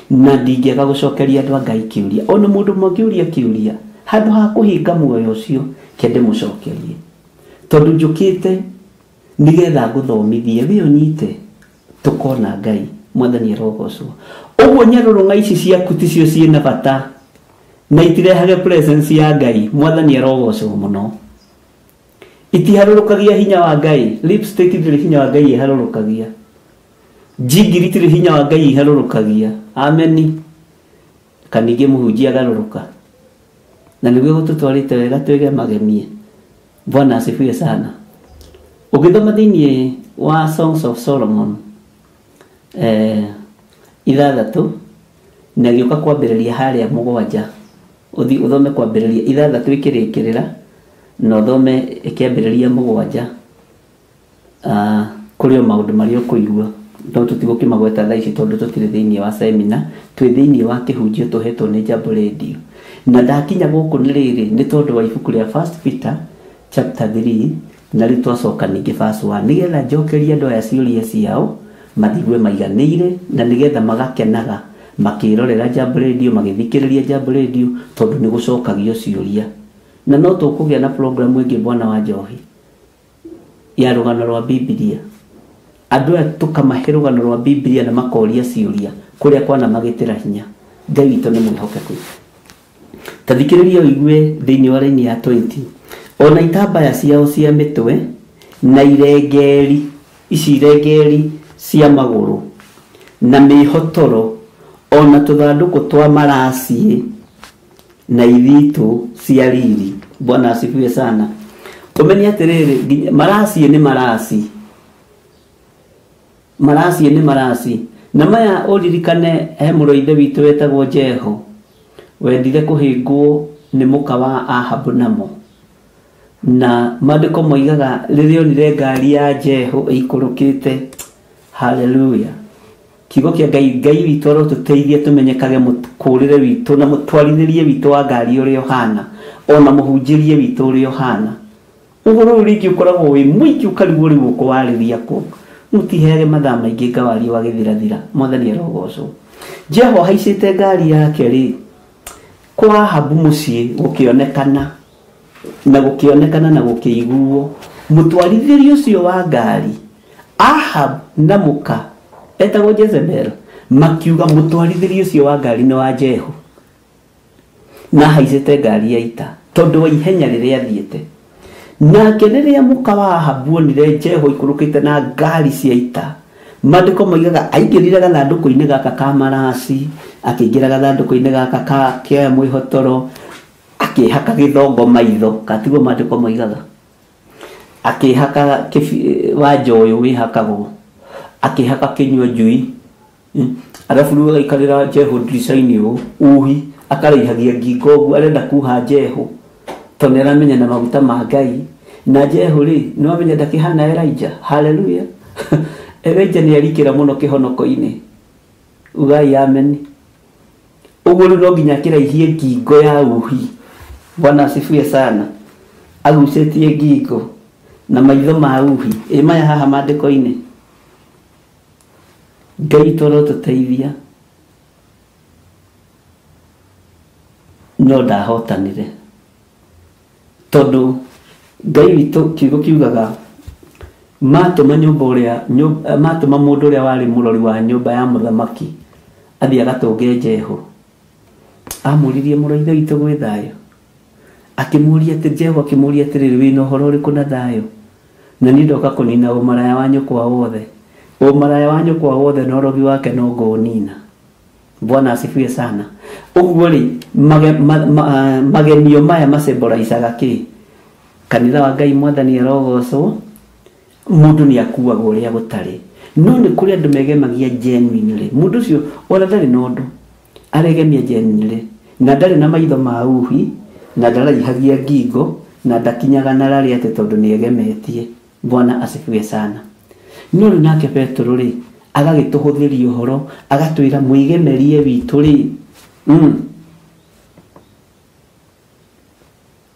na ndingiaga gucokeria andu a Ngai kiuria. Ona mundu mwangiuria kiuria handu ha kuhinga muoyo ucio kende mucokerie tondu njukite nigetha nguthomithie we unyite tukona Ngai. Mwathani arogocwo. Uguo nyarurunga ici ciaku ticio ciina bata na itirehage presence ya Ngai. Mwathani arogocwo muno. Itiharurukagia hinya wa Ngai. Lipstick ndiri hinya wa Ngai iharurukagia. Njingiri tiri hinya wa Ngai iharurukagia. Amen. Kanige muhunjia garuruka na niguo gututwarite wega twige magemie. Bwana asifiwe sana. Ukithoma thiini wa Songs of Solomon 6 na gioka kwambiriria haria 7 uthi uthome kwambiriria 6 ikirikirira na uthome ikiambiriria 7 kurio maundu mario kuigua no tutigukimagweta thaa ici tondu tutiri thiini wa seminar twi thiini wa kihunjio tuhetwo ni Jambo Radio. Na ndakinya guku ni riri ni tondu wa ibuku ria 1 Peter chapter 3 na ritwacoka ningi verse 1 nigetha njokeria andu aya ciuria ciao mathigue maiganire na nigetha magakenaga makirorera Jambo Radio magithikiriria Jambo Radio tondu ni gucokagio ciuria. Na no tukugia na program ingi Bwana wa Njohi ya rugano rwa Biblia. Andu aya tukamahe rugano rwa Biblia na makoria ciuria kuria kwana magitira hinya. Ngai witu ni mwihokeku. Tathikiriria uigue thiini wa raini ya 20 ona itambaya ciao cia mitwe na irengeri ici irengeri cia maguru na mihotoro ona tuthanduku twa marasi na ithitu cia riri. Bwana asifiwe sana. Umeni atiriri marasi ni marasi. Marasi ni marasi. Na maya uririkane he muroithe witu wetagwo Jeho. Wendire kuhingwo ni muka wa Ahabu namo. Na maandiko moigaga riria onire ngari ya Jeho ikurukite. Hallelujah. Kigo kia Ngai witu arotuteithie tumenyekage mukurire witu na mutwarithirie witu wa ngari uri Yohana, ona muhunjirie witu uri Yohana. Uhoro rigi ukoragwo wi mwiki ukarigwo ri guko wariria ku mutihege mathaa maingi ngawari wa githirathira. Mwathani arogocwo. Jeho haicite ngari yake ri kwa Ahabu mucii gukionekana na gukiiguo. Mutwarithirie ucio wa ngari Ahab na muka etagwo Jezebel makiuga mutwarithirie ucio wa ngari ni wa Jeho, na haicite ngari ya ita tondu wa ihenya riria athiete. Nake riria muka wa Ahabu onire Jeho ikurukite na ngari cia ita, maandiko moigaga aingirire gathanduku-ini gaka ka marasi, akiingira gathanduku-ini gaka ka kia mwihotoro, akihaka githongo maitho. Katigo maandiko moigaga akihaka wanja uyu wihakagwo, akihaka kinywa njui, arafu riu agaikarira Jeho ndirica-ini uhi akaraihagia ngingo guo arenda kuha Jeho tondu aramenya na maguta ma Ngai. Na Jeho ri no amenya ndakihana Elijah. Hallelujah. Elijah ni arikira muno kihonoko-ini. Ugai amen. Uguo no nginya kiraihie ngingo ya uhi. Bwana asifiwe sana. Agucetie ngingo na maitho ma uhi. Maya haha maandiko-ini. Ngai toro tuteithia no ndahotanire tondu Ngai witu kiugo kiugaga matuma mundu uria wari murori wa nyumba ya muthamaki athie agatunge Jeho. Amuririe muroithe witu gwi thayo, akimuria ati Jeho akimuria atiriri wina uhoro uriku na thayo, na ni ndoka kunina umaraya wa nyukwa wothe. Umaraya wa nyukwa wothe na urogi wake no ngunina. Bwana asifiwe sana. Uguo ri magenio maya masembolaicaga ki? Kanitha wa Ngai. Mwathani arogocwo. Mundu ni akuagwo uria gutari, no ni kuri andu megemagia genuinely. Mundu ucio ona ndari na undu aregemia genuinely, na ndari na maitho ma uhi, na ndaraihagia ngingo, na ndakinyaga na rari ati tondu ni egemetie. Bwana asifiwe sana. No nake Petro ri agagituhuthiria uhoro, agatwira mwigemerie witu ri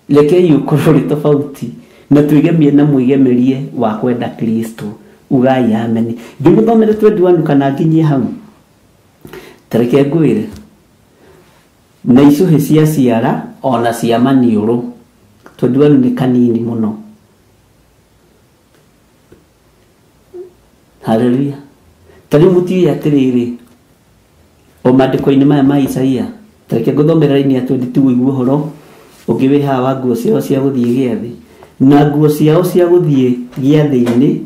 lekei ukorwo ri tofauti na tuigemie na mwigemerie wa kwenda Kristo. Ugai amen. Ndiguthomere 21 kana nginyie hau. Tareke ngwire na icuhi cia ciara ona cia maniuru 21 ni kanini muno. Hallelujah. Tari muti atiriri o maandiko-ini maya ma Isaia. Tareke nguthomera ini ya 22 iguo horo ugiwe hawa nguo ciao cia guthie giathi, na nguo ciao cia guthie giathi-ini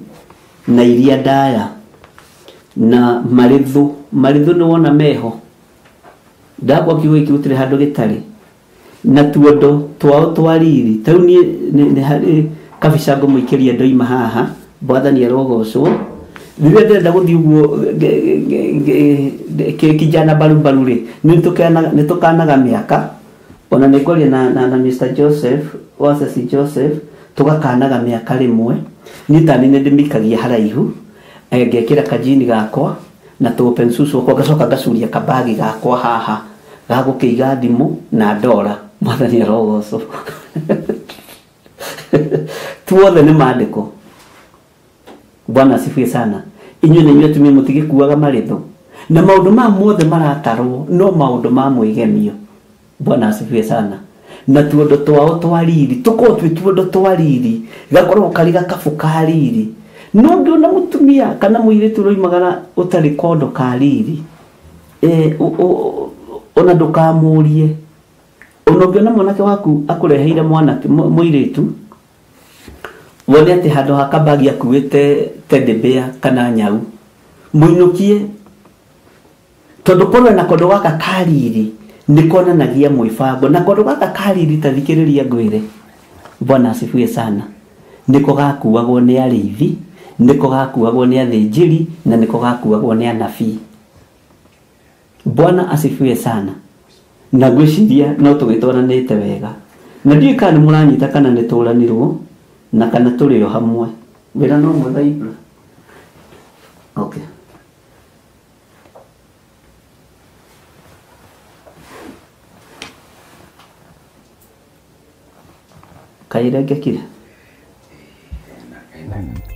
na iria ndaya na marithu no wona meho ndakwa kiugo ikirutire handu gitari na tuondo twao twariri tau ni hari kabica ngumuikiria ndoima haha. Bwathani arogocwo. Riria ndenda guthii uguo kijana baru ri ni tukanaga miaka ona nikoria na Mr. Joseph Wasasi Joseph tugakanaga miaka rimwe ni tani ne ndimikagia haraihu ngekira kajini gakwa na to pensusu kwa gacoka gacuria kabagi gakwa haha gagukiiga thimu na ndora. Mwathani arogocwo. Tuothe ni maandiko. Bwana asifiwe sana. Inyuĩ na inyuĩ tumie mutigikuaga maritho na maundu ma mothe maratarwo no maundu ma mwigemio. Bwana asifiwe sana. Na tuondo twao twariri tuko tuondo twariri gakorwo kari gakabu kariri no ngiona mutumia kana muiritu roimagara utari kondo kariri ona ndukamurie. Ona ngiona mwanake waku akureheire mwanake muiritu wone ati handu hakabagi akuite teddy bear kana nyau muinukie tondu korwe na kondo gaka kariri nikonanagia mwĩbango na kondu gaka karirita thikĩrĩria ngwĩre. Bwana asifiwe sana. Niko gakuagwo nĩ arĩithi, niko gakuagwo nĩ athĩnjĩri, na niko gakuagwo nĩ anabii. Bwana asifiwe sana. Na gwĩciria no tũgĩtwaranĩte wega. Na ndiũĩ kana nĩ mũranyita kana nĩ tũranirwo na kana tũrĩ o hamwe. Wĩra no mwega Ibra. Okay. Kairengekire.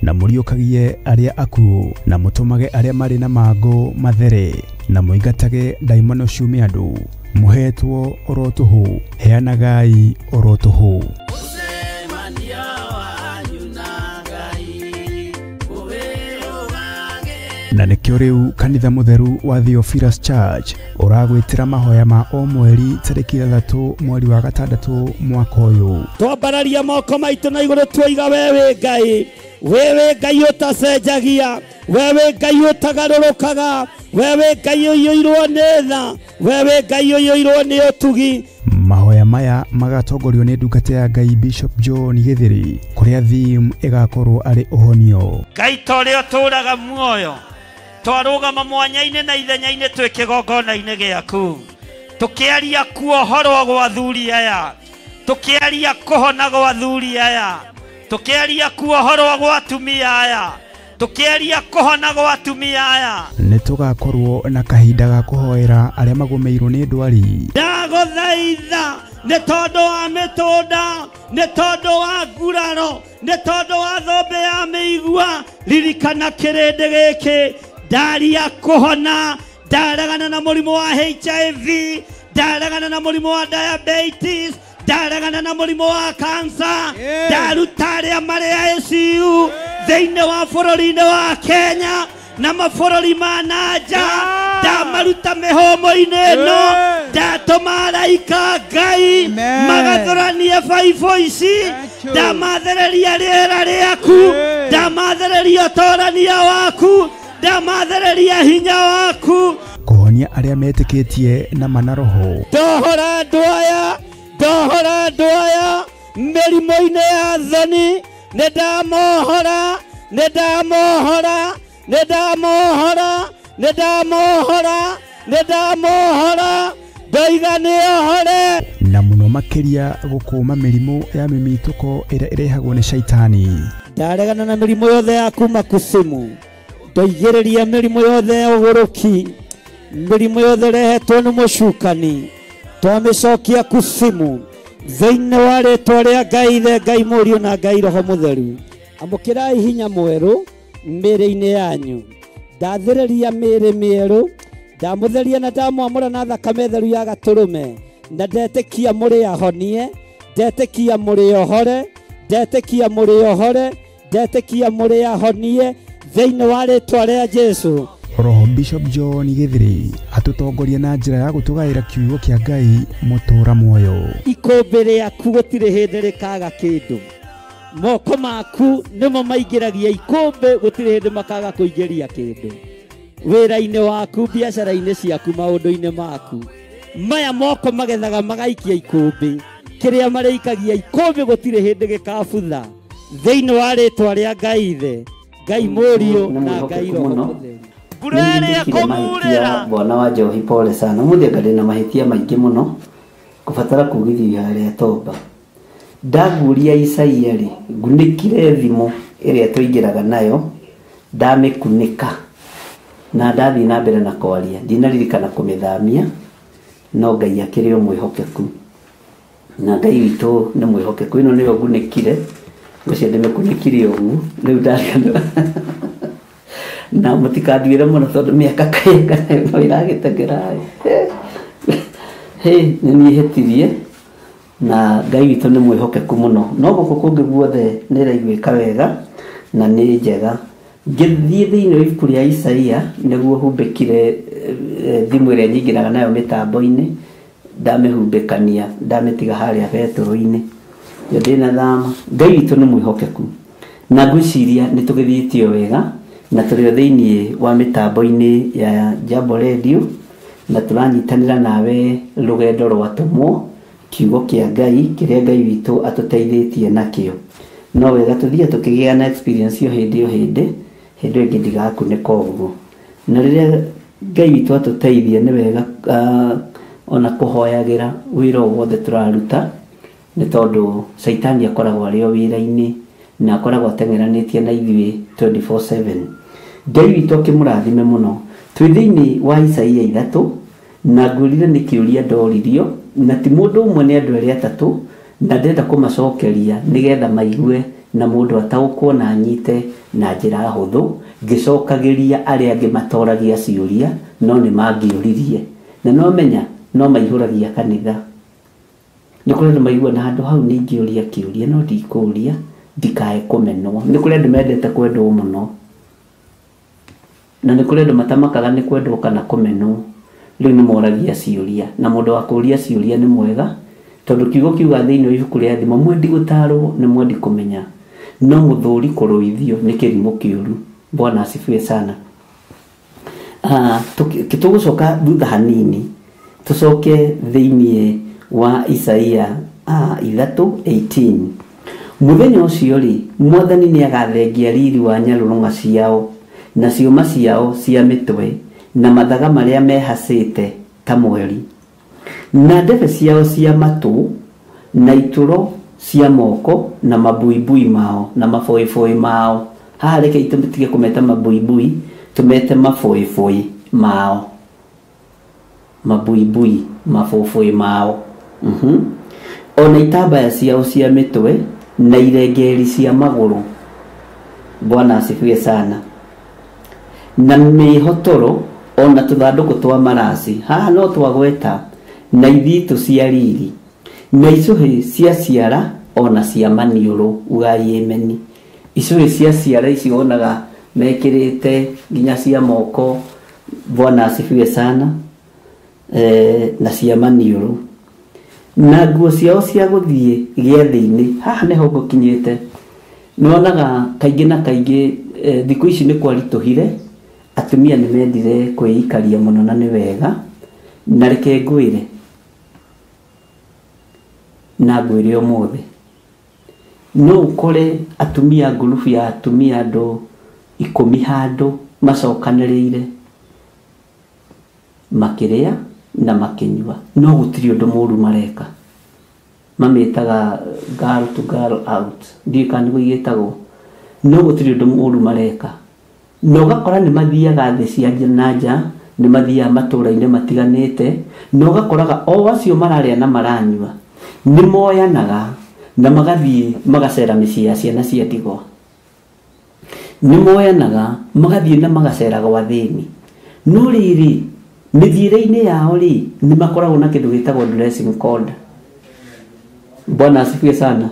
Na mũriũkagie arĩa akuũ na mũtũmage arĩa marĩ na mangũ mathere na mũingatage ndaimono ciume andũ mũhetwo oro tũhũ heanagai oro tũhũ. Na nĩkĩo rĩu kanitha mũtheru wa Theophilus Church ũragwĩtĩra mahoya ma o mweri tarĩki 3 mweri wa 6 mwaka ũyũ. Twambararia moko maitũ na igũrũ tuoiga wewe Ngai, wewe Ngai ũtacenjagia, wewe Ngai ũtagarũrũkaga, wewe Ngai ũiyũirwo nĩ tha, wewe Ngai ũiyũirwo nĩ ũtugi. Mahoya maya magatongorio nĩ ndungata ya Ngai Bishop John Gĩthĩrĩ, kũrĩa theme ĩgakorwo arĩ ũhonio. Ngai ta ũrĩa ũtũũraga muoyo, twarũgama mwanya-inĩ na ithenya-inĩ twĩ kĩgongona-inĩ gĩaku, tũkĩaria kuohorwo gwa athuri aya, tũkĩaria kũhona gwa athuri aya, tũkĩaria kuohorwo gwa atumia aya, tũkĩaria kũhona gwa atumia aya. Nĩ tũgakorwo na kahinda ga kũhoera arĩa magũmĩirwo nĩ ndwari. Ndagũthaitha nĩ tondũ wa mĩtũnda, nĩ tondũ wa nguraro, nĩ tondũ wa thũmbĩ ya mĩigua, ririkana kĩrĩndĩ gĩkĩ. Ndaria kũhona, ndaregana na mũrimũ wa HIV, ndaregana na mũrimũ wa diabetes, ndaregana na mũrimũ wa cancer, ndaruta arĩa marĩ ICU thĩinĩ wa bũrũri-inĩ wa Kenya na mabũrũri ma nanja, ndamaruta mĩhũmũ-inĩ ĩno, ndatũma araika Ngai magathũranie baibũ ici, ndamathereria rĩera rĩaku, ndamathereria ũtorania waku, ndamathereria hinya waku, kũhonia arĩa metĩkĩtie na manaroho. ndohora andũ aya mĩrimũ-inĩ ya thoni, nĩndamohora, ndoiga nĩohore. Na mũno makĩria gũkũma mĩrimũ ya mĩmitũko ĩrĩa ĩrehagwo nĩ shaitani. Ndaregana na mĩrimũ yothe ya kuma kusimu, ndoigĩrĩria mĩrimũ yothe ya ũgũrũki, mĩrimũ yothe ĩrehetwo nĩ mũcukani, twamĩcokia kusimu thĩinĩ wa rĩtwa rĩa Ngai Ithe, Ngai Mũriũ na Ngai Roho Mũtheru. Amũkĩrai hinya mwerũ mĩĩrĩ-inĩ yanyu, ndathereria mĩĩrĩ mĩerũ, ndamũtheria na ndamwamũra na thakame theru ya gatũrũme, na ndetĩkia mũrĩ ahonie, ndetĩkia mũrĩ ohore, ndetĩkia mũrĩ ahonie thĩinĩ wa rĩtwa rĩa Jesũ. Roho Bishop John Gĩthĩrĩ atũtongoria na njĩra ya gũtũgaĩra kiugo kĩa Ngai mũtũũra muoyo. Ikũmbĩ rĩaku gũtirĩ hĩndĩ rĩkaga kĩndũ, moko maku nĩmo maingĩragia ikũmbĩ, gũtirĩ hĩndĩ makaga kũingĩria kĩndũ. Wĩra-inĩ waku, biacara-inĩ ciaku, maũndũ-inĩ maku, maya moko magethaga magaikia ikũmbĩ, kĩrĩa marĩikagia ikũmbĩ gũtirĩ hĩndĩ gĩkabutha thĩinĩ wa rĩtwa rĩa Ngai Ithe, Ngai Mũriũ na Ngai Roho Mũtheru. Bwana wa Njohi, pole sana. Mũthĩ ngarĩ na mahĩtia maingĩ mũno, kũbatara kugithia harĩa toba. Ndaguria Isaia rĩ, ngunĩkire thimũ ĩrĩa tũingĩraga nayo, ndamĩkunĩka na ndathiĩ na mbere na kwaria, ndinaririkana kũmĩthamia, no Ngai akĩrĩ o mwĩhokeku, na Ngai witũ nĩ mwĩhokeku. Ĩno nĩyo ngunĩkire, ũcio ndĩmĩkunĩkire ũguo, rĩu ndarĩkanĩra na mũtikanduĩre mũno tondũ mĩaka kaĩga no ĩragĩtengera. Nĩ niĩ hĩtirie, na Ngai witũ nĩ mwĩhokeku mũno, no gũkũ kũngĩ guothe nĩ ĩraiguĩka wega na nĩ njega. Ngĩthiĩ thĩinĩ wa ibuku rĩa Isaia nĩguo humbĩkire thimũ ĩrĩa nyingĩraga nayo mĩtambo-inĩ, ndamĩhumbĩkania, ndamĩtiga harĩa betũrũ-inĩ, ndĩna thama. Ngai witũ nĩ mwĩhokeku, na ngwĩciria nĩ tũgĩthiĩtio wega, na tũrĩ thĩinĩ wa mĩtambo-inĩ ya Jambo Radio, na turanyitanira nawe rugendo rwatumwo kiugo kia Ngai kiria Ngai witu atuteithĩtie nakio. No wega tuthie tukigia na experience yo hindi ingi ndigakunĩka ũguo. Na rĩrĩa Ngai witu atuteithia nĩ wega ona kuhoyagira wĩra wothe turaruta, nĩ tondũ Saitani akoragwo arĩ o wĩra-inĩ na akoragwo atengeranĩtie na ithuĩ 24/7. Ngai witu akĩmũrathime mũno. Twĩ thĩinĩ wa Isaia 3 na ngũrire nĩ kĩũria ndoririo, na ti mũndũ ũmwe nĩ andũ erĩ atatũ, na ndenda kũmacokeria nĩgetha maigue na mũndũ ataũkwo na anyite na njĩra hũthũ, ngĩcokagĩria arĩa angĩ matoragia ciũria no nĩ mangĩũririe. Na no menya no maihũragia kanitha. Nĩ kũrĩ andũ maigua na handũ hau nĩ ingĩũria kĩũria no ndikũũria ndikae kũmenwo. Nĩ kũrĩ andũ mendete kwendwo mũno, na nĩ kũrĩ andũ matamakaga nĩ kwendwo kana kũmenwo. Rĩu nĩ moragia ciũria, na mũndũ wa kũũria ciũria nĩ mwega, tondũ kiugo kiuga thĩinĩ wa ibuku rĩa thimo, mwendi gũtarwo nĩ mwendi kũmenya, no mũthũri kũrũithio nĩ kĩrimũ kĩũru. Bwana asifiwe sana. Tũgũcoka thutha hanini tucoke thĩinĩ wa Isaia 3:18. Mũthenya ũcio rĩ, Mwathani nĩ agathengia riri wa nyarũrũng'a ciao na ciũma ciao cia mĩtwe na mathaga marĩa mehacĩte ta mweri, na ndebe ciao cia matũ na itũro cia moko na mabuibui mao na maboiboi mao. Haha reke itutige kũmeta mabuibui, tumete maboiboi mao, mabuibui maboiboi mao. Ona itambaya ciao cia mĩtwe na irengeri cia magũrũ. Bwana asifiwe sana. Na mĩhotoro ona tũthandũkũ twa marasi, haha no twagweta, na ithitũ cia riri na icũhĩ cia ciara ona cia maniũrũ. Ugai ameni. Icũhĩ cia ciara ici onaga mekĩrĩte nginya cia moko. Bwana asifiwe sana. Na cia maniũrũ na nguo ciao cia gũthiĩ gĩathĩ-inĩ. Haha nĩho ngũkinyĩte. Nĩwonaga kaingĩ na kaingĩ thikũ ici nĩ kwaritũhire, atumia nĩ mendire kwĩikaria mũno na nĩ wega. Na reke ngwĩre na ngwĩre ũmũthĩ, no ũkore atumia, ngurubu ya atumia andũ 10 handũ macokanĩrĩire makĩrĩa na makĩnyua, no gũtirĩ ũndũ mũũru mareka. Mamĩtaga girl to girl out, ndiũĩ kana nĩguo igĩtagwo. No gũtirĩ ũndũ mũũru mareka. Na ũgakora nĩ mathiaga thĩ cia nanja, nĩ mathiaga matũũra-inĩ matiganĩte, na ũgakoraga o acio mararĩa na maranyua nĩ moyanaga na magathiĩ magacera mĩciĩ ya ciana cia ndigwa. Nĩ moyanaga magathiĩ na magacera gwa thĩni. No rĩrĩ mĩthiĩre-inĩ yao rĩ, nĩ makoragwo na kĩndũ gĩtagwo dressing code. Bwana asifiwe sana.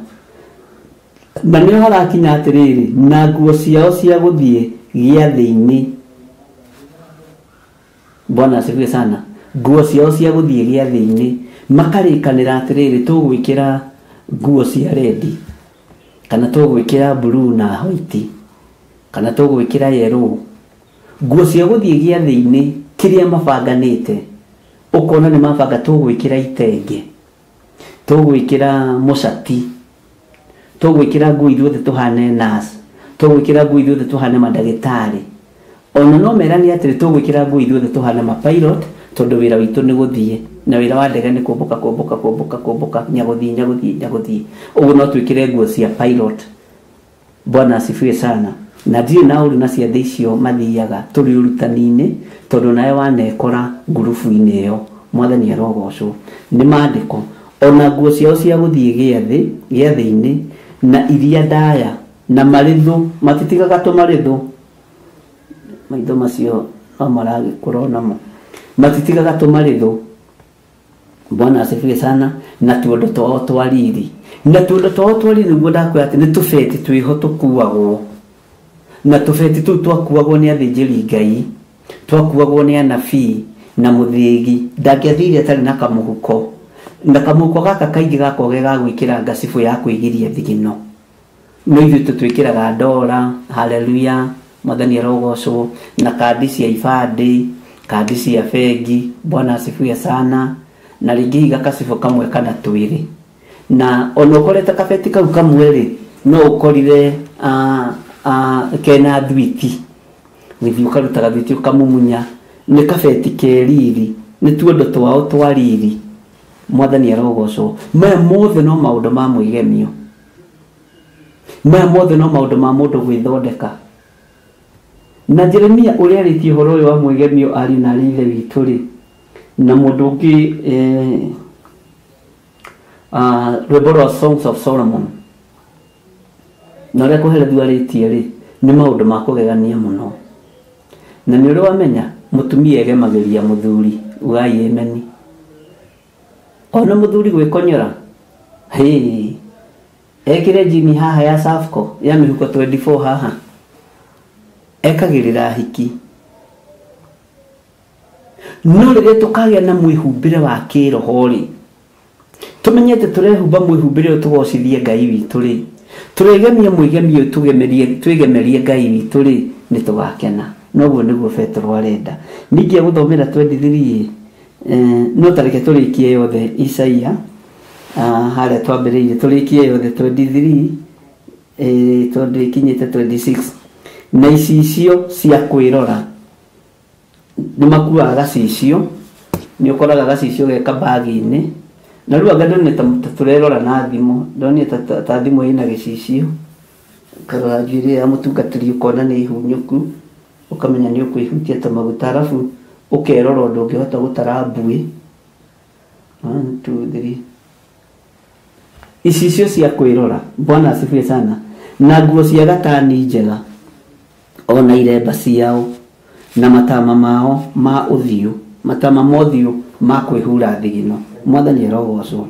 Na nĩ harakinya atĩrĩrĩ, na nguo ciao cia gũthiĩ gĩathĩ-inĩ. Bwana asifiwe sana. Nguo ciao cia gũthiĩ gĩathĩ-inĩ makarĩkanĩra atĩrĩrĩ, tũgwĩkĩra nguo cia redi, kana tũgwĩkĩra blue na white, kana tũgwĩkĩra yellow. Nguo cia gũthiĩ gĩathĩ-inĩ kĩrĩa mabanganĩte, ũkona nĩ mabanga tũgwĩkĩra itenge, tũgwĩkĩra mũcati, tũgwĩkĩra nguo ithuothe tũhane nurse, tũgwĩkĩra nguo ithuothe tũhane mandagĩtarĩ. Ona no merani atĩrĩ tũgwĩkĩra nguo ithuothe tũhane mapilot, tondũ wĩra witũ nĩ gũthiĩ, na wĩra wa ndege nĩ kũmbũka nyagũthiĩ. Ũguo no twĩkĩre nguo cia pilot. Bwana asifiwe sana. Na ndirĩ na ũru na ciathĩ icio mathiaga tũrĩ ũrutani-inĩ, tondũ nawe wanekora ngurubu-inĩ ĩyo. Mwathani arogocwo. Nĩ maandĩko. Ona nguo ciao cia gũthiĩ gĩathĩ-inĩ na iria ndaya na marĩthũ, matitigaga tũmarĩthũ. Maitho macio no maragĩkũra namo. Matitigaga tũmarĩthũ. Bwana asifiwe sana. Na tuondo twao twa riri. Na tuondo twao twa riri nĩguo ndakwĩra atĩ nĩ tũbeti twĩho tũkuagwo. Na tũbeti tũu twakuagwo nĩ athĩnjĩri Ngai, twakuagwo nĩ anabii na mũthĩgi. Ndangĩathire atarĩ na kamũhuko. Na kamũhuko gaka kaingĩ gakoragwo ge ga gwĩkĩra ngacibũ ya kwĩgiria thigino. No ithuĩ tũtwĩkĩraga ndora. Haleluya. Mwathani arogocwo. Na kandi cia ibandĩ, kandi cia bengi. Bwana asifiwe sana. Na ringi gakacibũ kamwe kana twĩrĩ, na ona ũkorete kabeti kau kamwe rĩ, no ũkorire kena thwiti, gĩthiĩ ũkaruta gathwiti ũkamumunya, nĩ kabeti keriri, nĩ tuondo twao twa riri. Mwathani arogocwo. Maya mothe no maũndũ ma mwĩgemio, maya mothe no maũndũ ma mũndũ gwĩthondeka. Na Jeremia ũrĩa arĩtie ũhoro ũyũ wa mwĩgemio ari na ithe witũ rĩ, na mũndũ ũngĩ rwĩmbo rwa Songs of Solomon, na ũrĩa Kũherethu arĩtie rĩ, nĩ maũndũ ma kũgegania mũno. Na nĩ ũrĩ wamenya mũtumia egemagĩria mũthuri, ugai ameni. Ona mũthuri gwĩkonyora, ekĩre jini haha ya Safco ya mĩhuko 24 haha, ekagĩrĩra hiki. No rĩrĩa tũkagĩa na mwĩhumbĩre wa kĩroho rĩ, tũmenyete tũrehumba mwĩhumbĩre ũyũ tũgocithie Ngai witũ rĩ, tũregemia mwĩgemio twĩgemerie Ngai witũ rĩ, nĩ tũgakena. Noguo nĩguo Petro arenda. Ningĩ gũthomera 23 no tareke tũrĩkie yothe Isaia, harĩa twambĩrĩirie tũrĩkie yothe 23 tondũ ikinyĩte 26. Na icicio cia kwĩrora nĩ makuaga gacicio, nĩ ũkoraga gacicio geka bagi-inĩ. Na rĩu anga ndonire ta tũrerora na thimũ, ndonire ta thimũ ĩna gĩcicio, karora njuĩrĩ ya mũtungatĩri ũkona nĩ ihunyũku, ũkamenya nĩ ũkwĩhutia ta maguta, arabu ũkerora ũndũ ũngĩhota gũtara mbuĩ. 1 2 3 icicio cia kwĩrora. Bwana asifiwe sana. Na nguo cia gatani njega, ona iremba ciao, na matama mao ma ũthiũ, matama ma ũthiũ ma kwĩhura thigino. Mwathani arogocwo.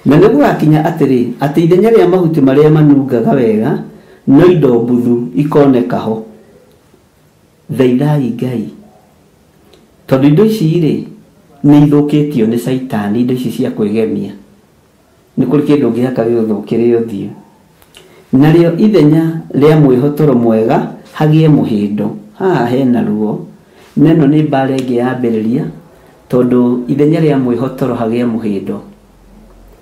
Na nĩguo akinya atĩrĩ, atĩ ithenya rĩa mahuti marĩa manungaga wega no indo mbuthu ikoneka ho. Thaithai Ngai, tondũ indo ici rĩ nĩ ithũkĩtio nĩ Saitani. Indo ici cia kwĩgemia, nĩ kũrĩ kĩndũ ũngĩhaka gĩgũthũkĩre ũthiũ. Narĩo ithenya rĩa mwĩhotoro mwega hagĩe mũhĩndo. Haha hena ruo, neno nĩ mbara ĩngĩ yambĩrĩria, tondũ ithenya rĩa mwĩhotoro hagĩe mũhĩndo.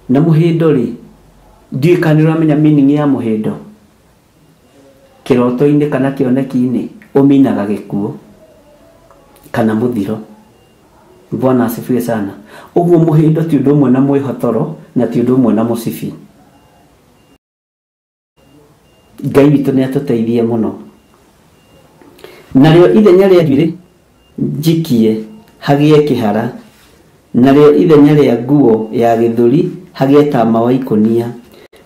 Na mũhĩndo rĩ, ndiũĩ kana nĩ ũramenya meaning ya mũhĩndo. Kĩroto-inĩ kana kĩoneki-inĩ ũminaga gĩkuũ kana mũthiro. Bwana asifiwe sana. Ũguo mũhĩndo ti ũndũ ũmwe na mwĩhotoro, na ti ũndũ ũmwe na mũcibi. Ngai witũ nĩ atũteithie mũno. Narĩo ithenya rĩa njuĩrĩ njikie hagĩe kĩhara, narĩo ithenya rĩa nguo ya gĩthũri hagĩe tama wa ikũnia,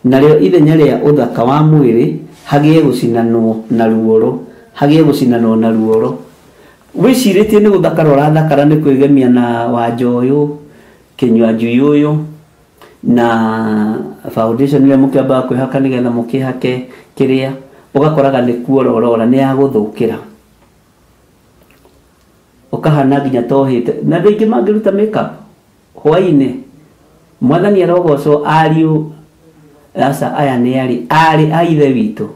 narĩo ithenya rĩa ũthaka wa mwĩrĩ hagĩe gũcinanwo na ruoro, hagĩe gũcinanwo na ruoro. Wĩcirĩtie nĩ gũthakara ũrathakara nĩ kwĩgemia na wanja ũyũ, kĩnyua njui ũyũ, na foundation ĩrĩa mũkĩambaga kwĩhaka nĩgetha mũkĩhake kĩrĩa, ũgakoraga nĩ kuororora, nĩ ya gũthũkĩra, ũkahana nginya tohĩte. Na andũ aingĩ mangĩruta makeup hwaĩ-inĩ. Mwathani arogocwo. Ariũ aca aya nĩ arĩ a ithe witũ.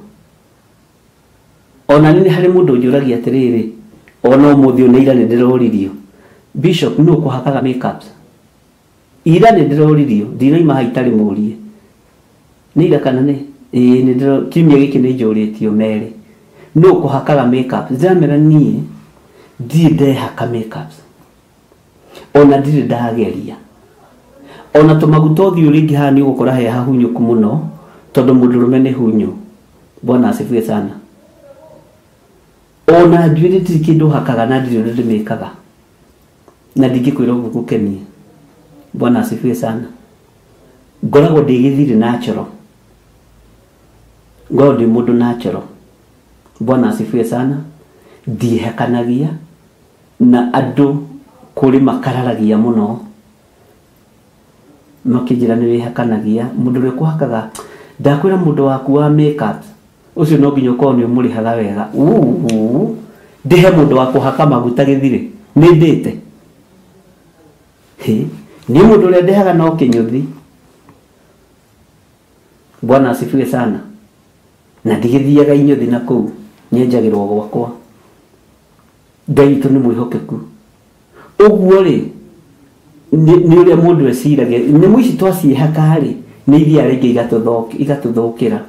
Ona nĩ harĩ mũndũ njũragia atĩrĩrĩ, ona ũmũthĩ ona ira nĩ ndĩroririo, Bishop nĩ ũkũhakaga makeups? Ira nĩ ndĩroririo, ndinoima haitarĩ mũrie. Nĩ ira kana nĩ? Nĩ ndĩro kiumia gĩkĩ nĩ njũrĩtio merĩ. Nĩ ũkũhakaga makeups? Ndĩramera niĩ ndirĩ ndehaka makeups, ona ndirĩ ndageria. Ona tũmaguta ũthiũ rĩngĩ haha nĩ ũgũkora he hahunyũku mũno, tondũ mũndũrũme nĩ hunyu. Bwana asifiwe sana. Ona njuĩrĩ ti kĩndũ hakaga na ndirĩ ũndũ ndĩmĩkaga, na ndingĩkwĩra ũguo gũkenie. Bwana asifiwe sana. Ngoragwo ndĩgĩthirĩ natural, ngoragwo ndĩ mũndũ natural. Bwana asifiwe sana. Ndiehakanagia, na andũ kũrĩ makararagia mũno makĩnjĩra nĩ wĩhakanagia. Mũndũ ũrĩa ũkũhakaga, ndakwĩra mũndũ waku wa makeup ũcio no nginya ũkorwo nĩ ũmũrĩhaga wega. Ndĩhe mũndũ wa kũhaka maguta gĩthirĩ, nĩ ndĩte. Niĩ mũndũ ũrĩa ndĩhaga no kĩnyũthi. Bwana asifiwe sana. Na ndigĩthiaga inyũthi na kũu, nyenjagĩrwo gwakwa. Ngai witũ nĩ mwĩhokeku. Uguo ri ni uria mundu eciragia ni muici twaciehaka ri ni ithia ringi igatuthukira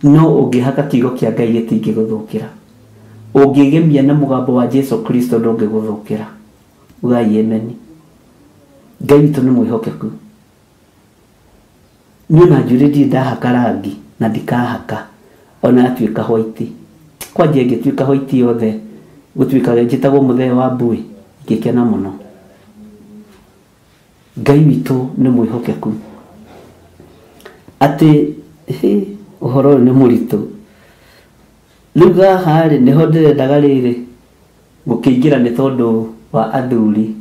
no ungihaka kiugo kia Ngai gitingiguthukira ungigemia na mugambo wa Jesu Kristo ndungiguthukira ugai amen. Ngai witu ni mwihokeku nyuna njuridi ndahaka rangi na ndikahaka ona atuika white kwa jenge tuika white yothe gutuika njitagwo muthee wa mbui ngikena muno. Ngai witu ni mwihokeku ati uhoro ni muritu luga hari niho ndirendaga riri gukiingira ni tondu wa athuri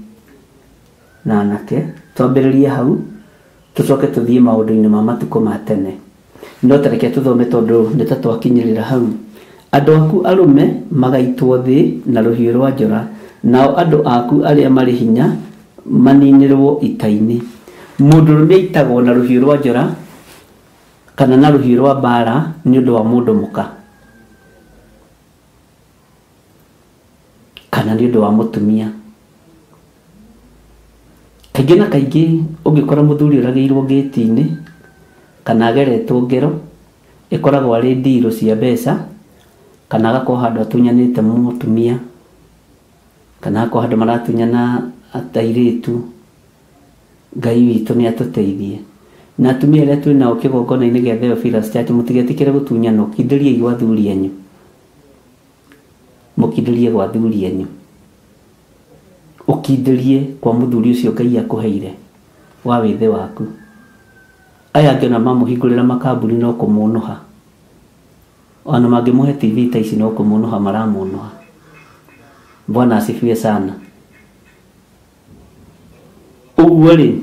na anake twambiririe hau tucoke tuthie maundu-ini ma matuko ma tene no tareke tuthome tondu nitatwakinyirira hau. Andu aku arume magaitwo thi na ruhiu rwa njora nao andu aku aria mari hinya maninirwo ita-ini. Mundu rume itagwo na ruhiu rwa njora kana na ruhiu rwa mbara ni undu wa mundu muka kana ni undu wa mutumia. Kaingĩ na kaingĩ ũngĩkora mũthuri ũragĩirwo gate-inĩ kana ageretwo ngero ĩkoragwo arĩ ndirũ cia mbeca kana agakorwo handũ atunyanĩte mũtumia kana agakorwo handũ maratunyana atairĩtu. Ngai witũ nĩ atũteithie na atumia arĩa twĩ nao kĩgongona-inĩ gĩa Theophilus Church mũtigetĩkĩre gũtunyanwo kindĩriei gwa athuri anyu mũkindĩrie gwa athuri anyu ukindĩrie kwa mũthuri ũcio Ngai akũheire wa wĩthĩ waku. Aya angĩ na mamũhingũrĩra makambuni no kũmũnũha ona mangĩmũhe TV ta ici no kũmũnũha maramũnũha. Bwana asifiwe sana. Ũguo rĩ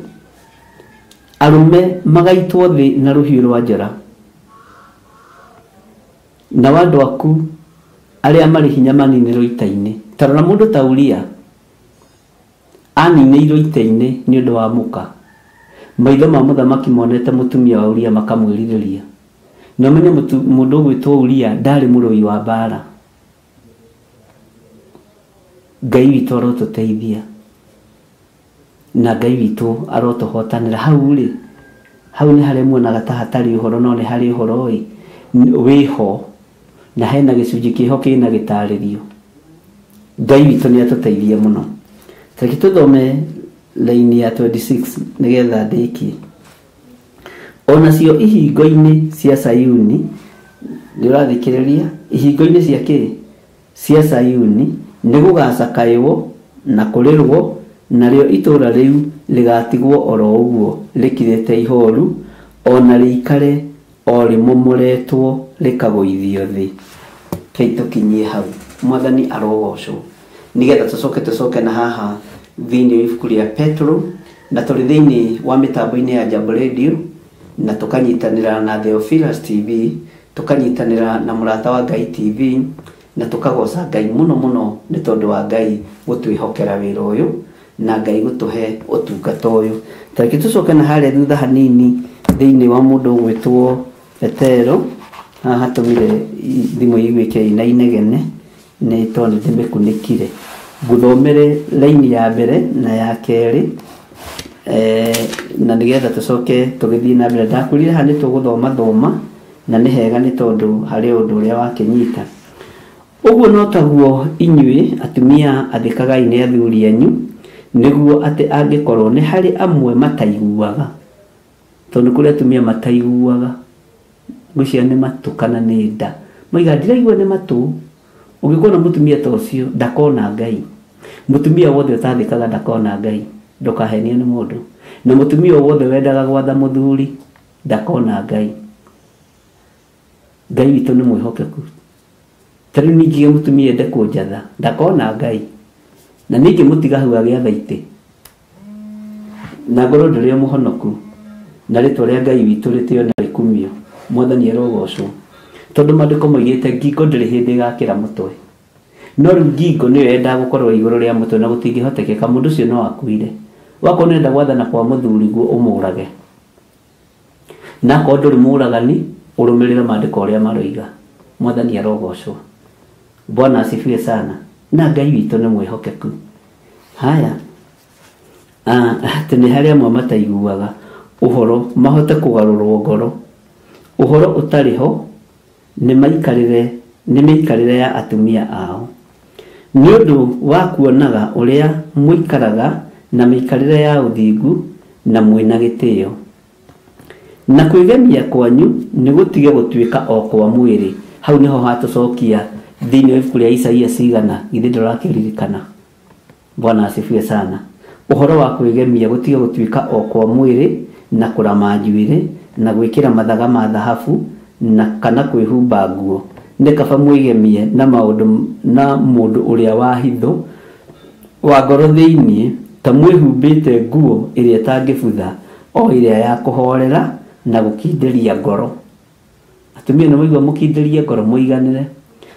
arume magaitwo thĩ na rũhiũ rwa njora na andũ aku arĩa marĩ hinya maninĩrwo ita-inĩ. Tarora mũndũ ta Uria aninĩirwo ita-inĩ nĩ ũndũ wa mũka. Maitho ma mũthamaki monete mũtumia wa Uria makamwĩrirĩria na ũmenye mũndũ ũgwĩtwo Uria ndarĩ mũrũi wa mbara. Ngai witũ arotũteithia na Ngai witũ arotũhotanĩra. Hau rĩ hau nĩ harĩa muonaga ta hatarĩ ũhoro no nĩ harĩ ũhoro wĩho na hena gĩcunjĩ kĩho kĩna gĩtarĩrio. Ngai witũ nĩ atũteithia mũno. Reke tuthome laini ya 26 nigetha ndĩkie. Onacio ihingo-inĩ cia Sayuni nĩ ũrathikĩrĩria ihingo-inĩ cia kĩ cia Sayuni nĩ gũgacakaywo na kũrĩrwo narĩo itũũra rĩu rĩgatigwo oro ũguo rĩkirĩte ihoru ona rĩikare o rĩmomoretwo rĩkagũithio thĩ. Kei tũkinyie hau. Mwathani arogocwo. Nigetha tucoke na haha thĩinĩ wa ibuku rĩa Petro na tũrĩ thĩinĩ wa mĩtambo-inĩ ya Jambo Radio na tukanyitanĩra na Theophilus TV tukanyitanĩra na Mũrata wa Ngai TV na tukagoca Ngai mũno mũno nĩ tondũ wa Ngai gũtwĩhokera wĩra ũyũ na Ngai gũtũhe ũtungata ũyũ. Tareke tucoke na harĩa thutha hanini thĩinĩ wa mũndũ ũgwĩtwo Petero haha tũmire thimũ igwĩke ina inegene nĩ tondũ ndĩmĩkunĩkire. Nguthomere laini ya mbere na ya kerĩ na nigetha tucoke tũgĩthiĩ na mbere. Ndakwĩrire haha nĩ tũgũthoma na nĩ hega nĩ tondũ harĩ ũndũ ũrĩa wakĩnyita. Ũguo no taguo inyuĩ atumia athĩkagai nĩ athuri anyu nĩguo atĩ angĩkorwo nĩ harĩ amwe mataiguaga tondũ kũrĩ atumia mataiguaga ngwĩciria nĩ matũ kana nĩ nda moiga ndiraigua nĩ matũ. Ũngĩkona mũtumia ta ũcio ndakona Ngai. Mũtumia wothe ũtathĩkaga ndakona Ngai ndũkahenio nĩ mũndũ na mũtumia wothe wendaga gwatha mũthuri ndakona Ngai. Ngai witũ nĩ mwĩhokeku. Tarĩu ningĩ mũtumia ende kũnjatha ndakona Ngai na ningĩ mũtiga hau agĩatha itĩ na ngoro ndũrĩ mũhonoku na rĩtwa rĩa Ngai witũ rĩtĩo na rĩkumio. Mwathani arogocwo tondũ maandĩko moigĩte ngingo ndĩrĩ hĩndĩ ĩgakĩra mũtwe no rĩu ngingo nĩyo yendaga gũkorwo igũrũ rĩa mũtwe na gũtingĩhotekeka mũndũ ũcio no akuire. Wakorwo nĩenda gwathana kwa mũthuri guo ũmũrage na akorwo ndũrĩ mũragani ũrũmĩrĩre maandĩko ũrĩa maroiga. Mwathani arogocwo. Bwana asifiwe sana. na Ngai witũ nĩ mwĩhokeku. Haya, atĩ nĩ harĩ amwe mataiguaga ũhoro mahote kũgarũrwo ngoro. Ũhoro ũtarĩ ho nĩ mĩikarĩre ya atumia ao. Nĩ ũndũ wa kuonaga ũrĩa mũikaraga na mĩikarĩre ya ũthingu na mwĩna gĩtĩo. Na kwĩgemia kwanyu nĩ gũtige gũtuĩka o kwa mwĩrĩ. Hau niho hatũcokia thĩinĩ wa ibuku rĩa Isaia cigana, githĩ ndũrakĩririkana? Bwana asifiwe sana. Ũhoro wa kwĩgemia gũtige gũtuĩka o kwa mwĩrĩ na kũrama njuĩrĩ na gwĩkĩra mathaga ma thahabu na kana kwĩhumba nguo. Nĩ kaba mwĩgemie na mũndũ ũrĩa wa hitho wa ngoro thĩinĩ, ta mwĩhumbĩte nguo ĩrĩa ĩtangĩbutha, o ĩrĩa ya kũhorera na gũkindĩria ngoro. Atumia nĩ maigua mũkindĩrie ngoro mũiganĩre.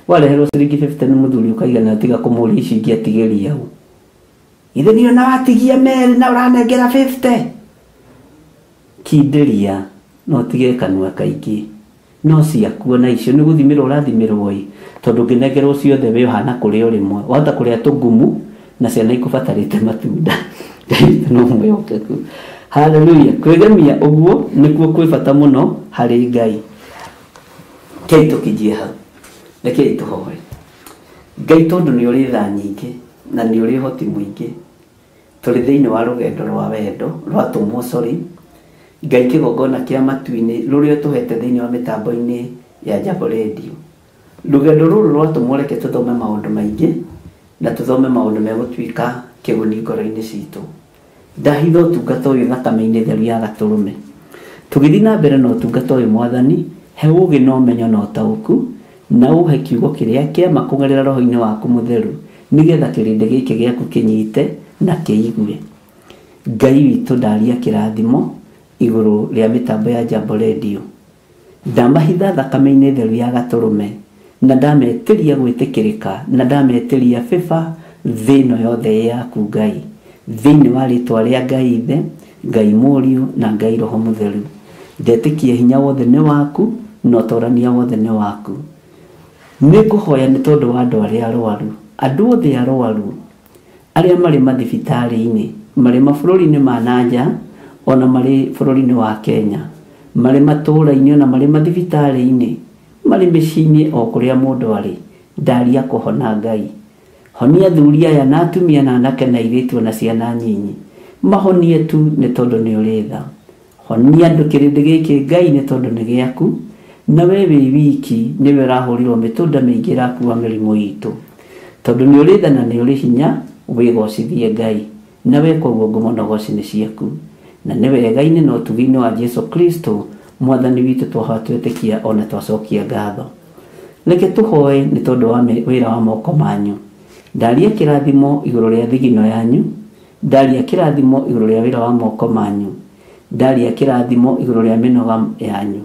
Wareherwo ciringi 50 nĩ mũthuri ũkaigana tiga kũmũria ici ingĩ atigĩria hau. Ithe nĩ ona watigia meri na ũranengera 50. Kindĩria no tige kanua kaingĩ. No ciakuo na icio nĩ gũthimĩrwo ũrathimirwo ĩ, tondũ ngĩnengerwo ciothe we ũhana kũrĩa ũrĩmwe. Wahota kũrĩa tũgumu na ciana ikũbatarĩte matunda. No mwĩhokeku. Haleluya. Kwĩgemia ũguo nĩkuo kwĩ bata mũno harĩ Ngai. Kei tũkĩnjie hau. Rekei tũhoe. Ngai tondũ nĩ ũrĩ tha nyingĩ na nĩ ũrĩ hoti mũingĩ, tũrĩ thĩinĩ wa rũgendo rwa wendo rwatũmwo Ngai kĩgongona kĩa matu-inĩ rũrĩa tũhete thĩinĩ wa mĩtambo-inĩ ya Jambo Radio. Rũgendo rũrũ rwatũmwo reke tũthome maũndũ maingĩ na tũthome maũndũ megũtuĩka kĩguni ngoro-inĩ citũ. Ndahitha ũtungata ũyũ thakame-inĩ theru ya Gatũrũme. Tũgĩthiĩ na mbere na ũtungata ũyũ Mwathani, he ũũgĩ na ũmenyo na ũtaũku, na ũhe kiugo kĩrĩa kĩama kũgerera Roho-inĩ waku mũtheru, nĩgetha kĩrĩndĩ gĩkĩ gĩaku kĩnyite na kĩigue. Ngai witũ ndaria kĩrathimo igũrũ rĩa mĩtambo ya Jambo Radio. Ndamahitha thakame-inĩ theru ya Gatũrũme, na ndametĩria gwĩtĩkĩrĩka, na ndametĩria bĩba thĩno yothe yaku Ngai, thĩinĩ wa rĩtwa rĩa Ngai Ithe, Ngai Mũriũ na Ngai Roho Mũtheru. Ndetĩkia hinya wothe nĩ waku na ũtorania wothe nĩ waku. Nĩngũhoya nĩ tondũ wa andũ arĩa arũaru, andũ othe arũaru arĩa marĩ mathibitarĩ-inĩ, marĩ mabũrũri-inĩ ma nanja, ona marĩ bũrũri-inĩ wa Kenya, marĩ matũũra-inĩ ona marĩ mathibitarĩ-inĩ, marĩ mĩciĩ-inĩ o kũrĩa mũndũ arĩ. Ndaria kũhona Ngai. Honia athuri aya na atumia na anake na airĩtu na ciana nyinyi. Mahonie tu nĩ tondũ nĩ ũrĩ tha. Honia andũ kĩrĩndĩ gĩkĩ Ngai nĩ tondũ nĩ gĩaku, na we wĩ wiki nĩwe ũrahũrirwo mĩtũnda mĩingĩ ĩrakuua mĩrimũ itũ. Tondũ nĩ ũrĩ tha na nĩ ũrĩ hinya, wĩgocithie Ngai, na weka ũguo ngumo na goci nĩ ciaku. Na nĩ wega-inĩ na ũtugi-inĩ wa Jesu Kristo Mwathani witũ twahoya twĩtĩkia ona twacokia ngatho. Reke tũhoe nĩ tondũ wa wĩra wa moko manyu. Ndaria kĩrathimo igũrũ rĩa thigino yanyu, ndaria kĩrathimo igũrũ rĩa wĩra wa moko manyu, ndaria kĩrathimo igũrũ rĩa mĩnoga yanyu.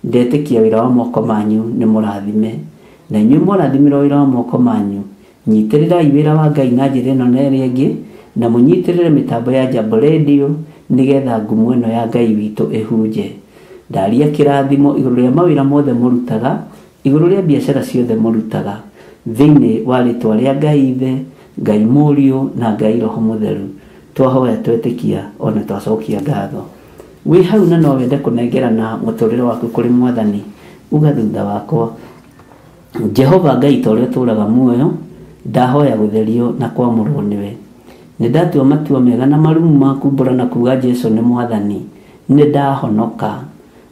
Ndetĩkia wĩra wa moko manyu nĩ mũrathime, na inyuĩ mũrathimirwo wĩra wa moko manyu. Nyitĩrĩrai wĩra wa Ngai na njĩra ĩno na ĩrĩa ĩngĩ, na mũnyitĩrĩre mĩtambo ya Jambo Radio, nĩgetha ngumo ĩno ya Ngai witũ ĩhunje. Ndaria kĩrathimo igũrũ rĩa mawĩra mothe mũrutaga, igũrũ rĩa biacara ciothe mũrutaga, thĩinĩ wa rĩtwa rĩa Ngai Ithe, Ngai Mũriũ na Ngai Roho Mũtheru. Twahoya twetĩkia ona twacokia ngatho. Wĩ hau na no wende kũnengerana mũtũrĩre waku kũrĩ Mwathani, uga thutha wakwa: Jehova Ngai ta ũrĩa ũtũũraga muoyo, ndahoya gũtherio na kwamũrwo nĩwe. Nĩ ndatua matua mega na marumu ma kumbũra na kuga Jesu nĩ Mwathani, nĩ ndahonoka.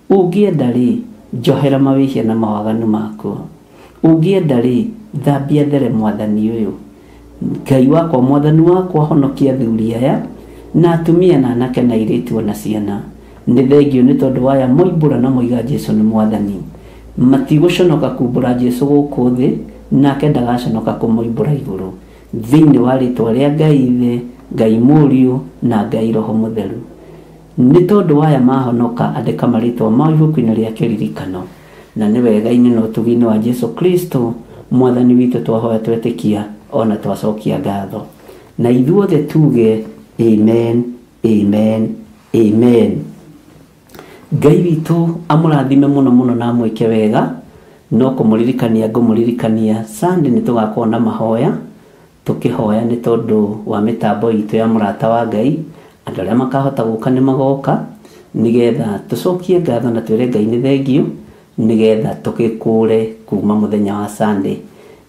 Ũngĩenda rĩ, njohera mawĩhia na mawaganu makwa. Ũngĩenda rĩ, thambia there Mwathani ũyũ. Ngai wakwa, Mwathani wakwa, honokia athuri aya na atumia na anake na airĩtu na ciana. Nĩ thengio nĩ tondũ waya moimbũra na moiga Jesu nĩ Mwathani. Matigũconoka kumbũra Jesu gũkũ thĩ, nake ndagaconoka kũmoimbũra igũrũ. Thĩinĩ wa rĩtwa rĩa Ngai Ithe, Ngai Mũriũ na Ngai Roho Mũtheru. Nĩ tondũ waya mahonoka, andĩka marĩtwa mao ibuku-inĩ rĩa kĩririkano. Na nĩ wega-inĩ na ũtugi-inĩ wa Jesu Kristo Mwathani witũ twahoya twetĩkia ona twacokia ngatho. Na ithuothe tuge amen, amen, amen. Ngai witũ amũrathime mũno mũno na amwĩke wega. No kũmũririkania ngũmũririkania Sunday nĩ tũgakorwo na mahoya tukihoya ni tondu wa mitambo itu ya murata wa Ngai andu aria makahota guka ni magoka nigetha tucokie ngatho na twire Ngai ni thengio nigetha tukikure kuma muthenya wa Sunday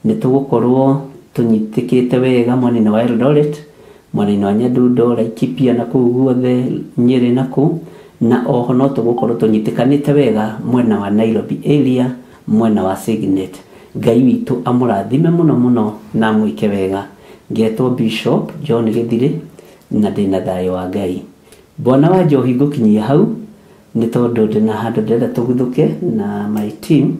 ni tugukorwo tunyitikite wega mwena-ini wa Eldoret, mwena-ini wa Nyadundo, Laikipia na kuu guothe Nyeri na kuu, na oho no tugukorwo tunyitikanite wega mwena wa Nairobi area, mwena wa Signet. Ngai witu amurathime muno muno na mwike wega. Ngetwo Bishop John Githiri na ndina thayo wa Ngai. Bwana wa Njohi ngukinyia hau ni tondu ndina handu ndenda tuguthuke na my team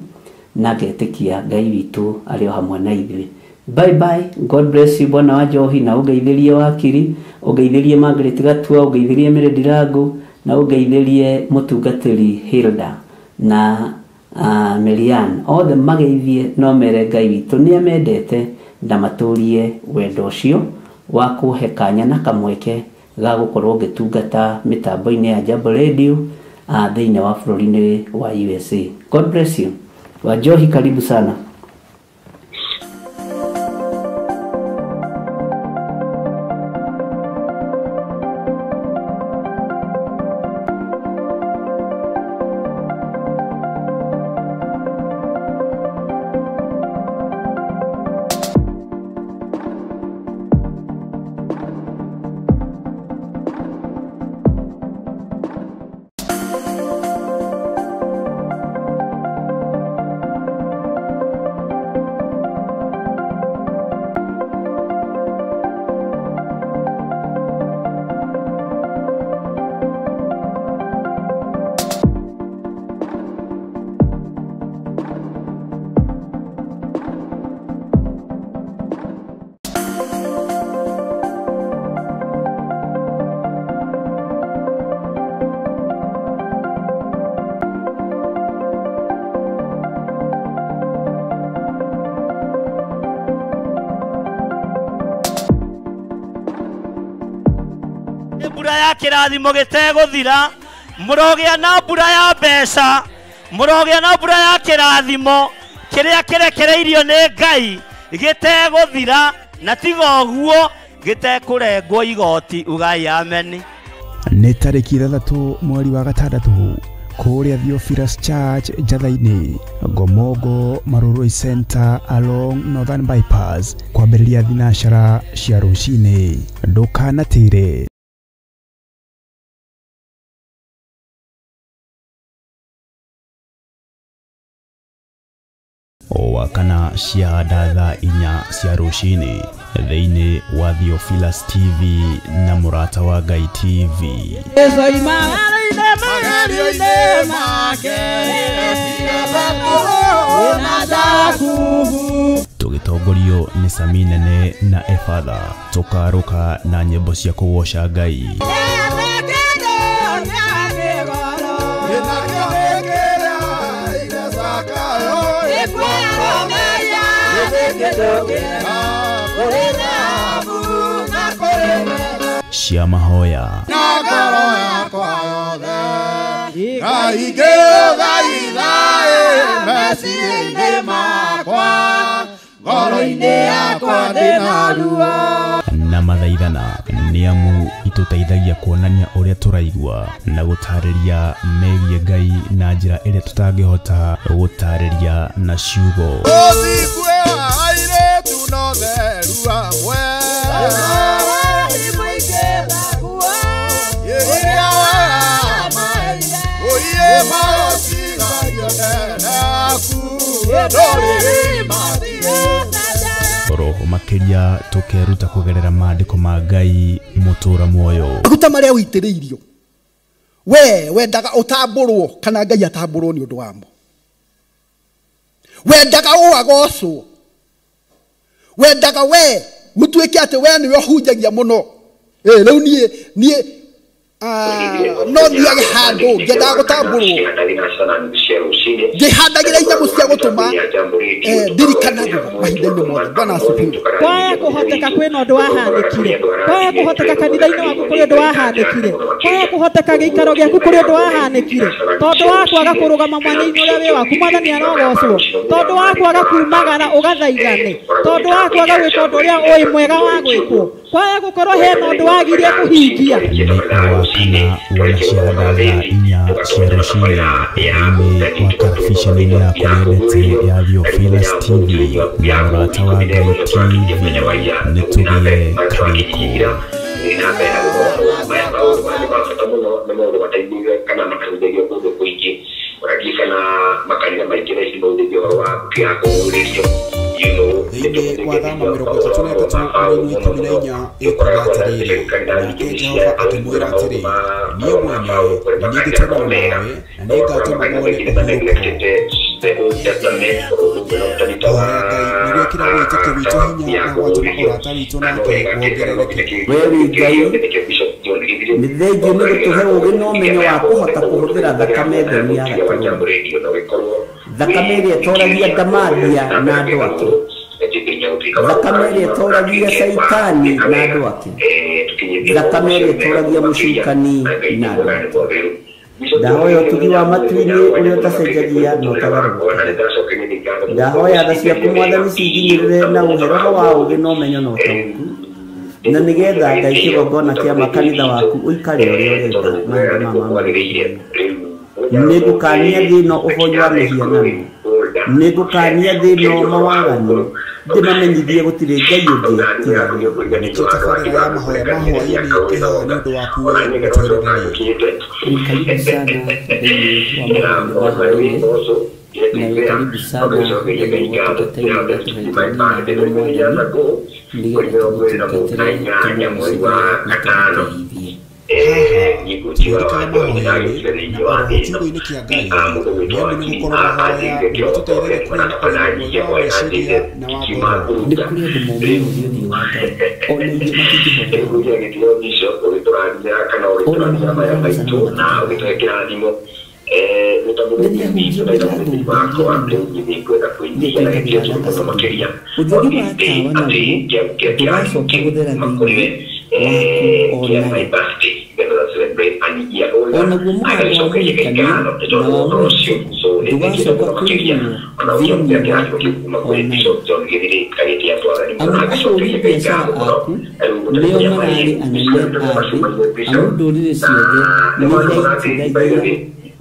na ngetikia Ngai witu ari o hamwe na ithuĩ. Bye bye, God bless you. Bwana wa Njohi na ugeithirie Wakiri, ugeithirie Margaret Gatua, ugeithirie Mary Ndirangu na ugeithirie mutungatĩri Hilda na Merian. Othe mageithie no mere Ngai witu ni amendete na maturie wendo ũcio wa kuhe kanya na kamweke ga gukorwo ngitungata mitambo-ini ya Jambo Radio thĩinĩ wa bũrũri-inĩ wa USA. God bless you. Wa Njohi, karibu sana. Mbura ya kirathimo giteguthira, murogia na mbura ya mbeca, murogia na mbura ya kirathimo kiria kirekereirio ni Ngai giteguthira, na tiga uguo gitekurengwo igoti. Ugai amen. Nĩ tarĩki 3 mweri wa gatandatu kuria Theophilus Church Njatha-inĩ, Ngomongo Maruroi Center along Northern Bypass, kwambĩrĩria thinacara cia rũcinĩ. Ndũkanatĩre. Wakana cia datha 4 cia rũcinĩ thĩinĩ wa Theophilus TV na Murata wa Ngai TV. Tũgĩtongorio nĩ Sami Nene na Efatha, tũkarũka na nyĩmbo cia kũgoca Ngai. Cia mahoya na ngoro yakwa yothe Ngai ngĩgũthaithaĩ meciria-inĩ makwa, ngoro-inĩ yakwa ndĩna ruo na mathaithana, nĩ amu itũteithagia kuonania ũrĩa tũraigua na gũtarĩria megiĩ Ngai na njĩra ĩrĩa tũtangĩhota gũtarĩria na ciugo. Roho makiria tukeruta kugerera maandiko ma Ngai mutura muoyo. Maguta maria uitiriirio we wendaga utamburwo kana Ngai atamburwo ni undu wamo. Wendaga uagocwo, wendaga we mutuike ate we niwe hunjagia muno. Riu nie no thiage handu ngendaga gutambũrwo ngĩhandagĩra inyamũ cia gũtũma ndirikanaga mahinda-inĩ mothe. Bwana asifiwe. Kwaya kũhoteka kwĩna ũndũ wahanĩkire, kwaya kũhoteka kanitha-inĩ waku kũrĩ ũndũ wahanĩkire, kwaya kũhoteka gĩikaro gĩaku kũrĩ ũndũ wahanĩkire, tondũ wa kwaga kũrũgama mwanya-inĩ ũrĩa wĩ waku Mwathani arogocwo, tondũ wa kwaga kumagara ũgathaithane, tondũ wa kwaga gwĩka ũndũ ũrĩa ũĩ mwega wa gwĩkwo, kwaya gũkorwo hena ũndũ wagirie kũhingia. Wakana wanaciaga inya cia rũcinĩ thĩinĩ wa karabiceni-inĩ ya kũrendete ya Theophilus TV na mũrata wa Ngai TV nĩ tũgĩe karĩko. Thĩinĩ wa Thama 33:14 ĩkuuga atĩrĩrĩ, nake Jehova akĩmwĩra atĩrĩ, niĩ mwene nĩ niĩ ngũtũmana nawe na nĩngatũma muone ũhurũko. Hoya Ngai nĩ gwĩkĩra wĩtĩkio witũ hinya na gwatũma ũrata witũ nake wongerereke. Wewe Ngai mĩthengio nĩ gũtũhe ũũgĩ na ũmenyo wa kũhota kũhũthĩra thakame theru ya Gatũrũme, thakame ĩrĩa ĩtoragia ndamathia na andũ ake, thakame ĩrĩa ĩtoragia Saitani na andũ ake, thakame ĩrĩa ĩtoragia mũcukani na andũ ake. Ndahoya ũtugi wa matu-inĩ ũrĩa ũtacenjagia na ũtagarũrũka. Ndahoya tha ciaku Mwathani cinginyĩrĩre na ũhe roho wa ũũgĩ na ũmenyo na ũtaũku, na nĩgetha Ngai kĩgongona kĩa makanitha waku ũikare ũrĩa ũrenda mahinda mama. Nĩngũkania thĩĩno ũhonyi wa mĩhianano, nĩngũkania thĩĩno mawaganu, ndĩmamenyithie gũtirĩ Ngai ũngĩ tiga we. Nĩkĩo tabarĩra ya mahoya ma hwaĩ-inĩ ĩhaga nĩ ũndũ waku we mũtũrĩre. Karibu sana thĩinĩ wa mahoya ma hwaĩ-inĩ, na karibu sana thĩinĩ wa ũtungata-inĩ ũrĩa tũhetwo nĩ Mwathani nĩgetha tũgũtungatĩre tũmũcirĩre na tũmũteithie. Tũrĩkaga mahoya-inĩ na oro kiugo-inĩ kĩa Ngai nĩamu nĩ gũkorwo mahoya nĩ matũteithagia kũgĩa na ũgima mwega wa meciria na wa ngoro. Nĩ kũrĩ andũ momĩ ũthiũ wa Ngai ona ithuĩ matingĩhota ona mahoya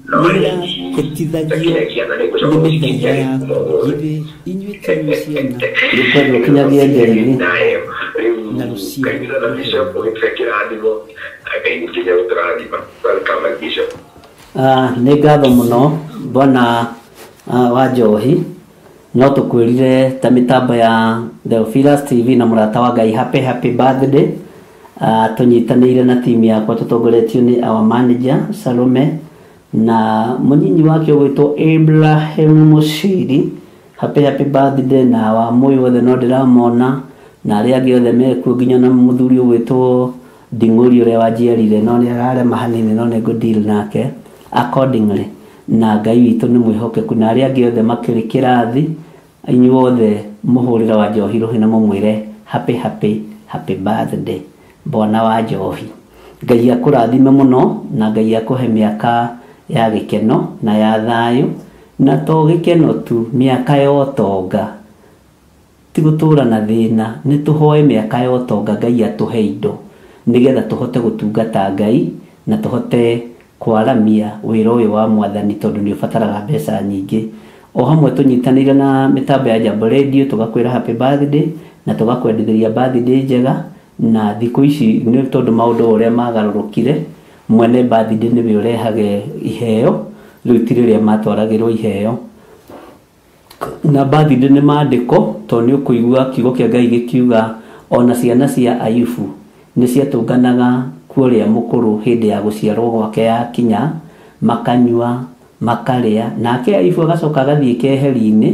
na nira hetithagio nĩ mĩthaiga yaku githĩ inyuĩ timu ciana nĩkwendwo kinyagia Ngai na nĩ ngatho mũno Bwana wa Njohi, no tũkwĩrire ta mĩtambo ya Theophilus TV na mũrata wa Ngai happy birthday. Tũnyitanĩire na timu yakwa tũtongoretio nĩ our manager Salome na mũnyinyi wake wĩtwo Abraham Mushiri. Happy birthday na wa moyo wothe no ndiramona na arĩa angĩ othe mekuo nginya na mũthuri wĩtwo Nding'ũri ũrĩa wanjiarire no nĩ ararema hanini no nĩ ngũdeal nake accordingly. Na Ngai witũ nĩ mwĩhokeku na arĩa angĩ othe makĩrĩ kĩrathi inyuothe mũhũrĩra wa Njohi rũhĩ na mũmwĩre happy birthday Bwana wa Njohi. Ngai akũrathime mũno na Ngai akũhe mĩaka ya gĩkeno na ya thayũ, na to gĩkeno tu, mĩaka ya ũtonga. Ti gũtũũra na thĩna, nĩ tũhoe mĩaka ya ũtonga Ngai atũhe indo nĩgetha tũhote gũtungata Ngai na tũhote kwaramia wĩra ũyũ wa Mwathani tondũ nĩ ũbataraga mbeca nyingĩ. O hamwe tũnyitanĩire na mĩtambo ya Jambo Radio tũgakwĩra happy birthday na tũgakwendithĩria birthday njega. Na thikũ ici nĩ tondũ maũndũ ũrĩa magarũrũkire, mwene birthday nĩwe ũrehage iheo, rĩu ti rĩrĩa matwaragĩrwo iheo. Na birthday nĩ maandĩko tondũ nĩ ũkũigua kiugo kĩa Ngai gĩkiuga ona ciana cia Ayubu nĩ ciatũnganaga kuoria mũkũrũ hĩndĩ ya gũciarwo gwake yakinya, makanyua makarĩa, nake Ayubu agacoka agathiĩ keheri-inĩ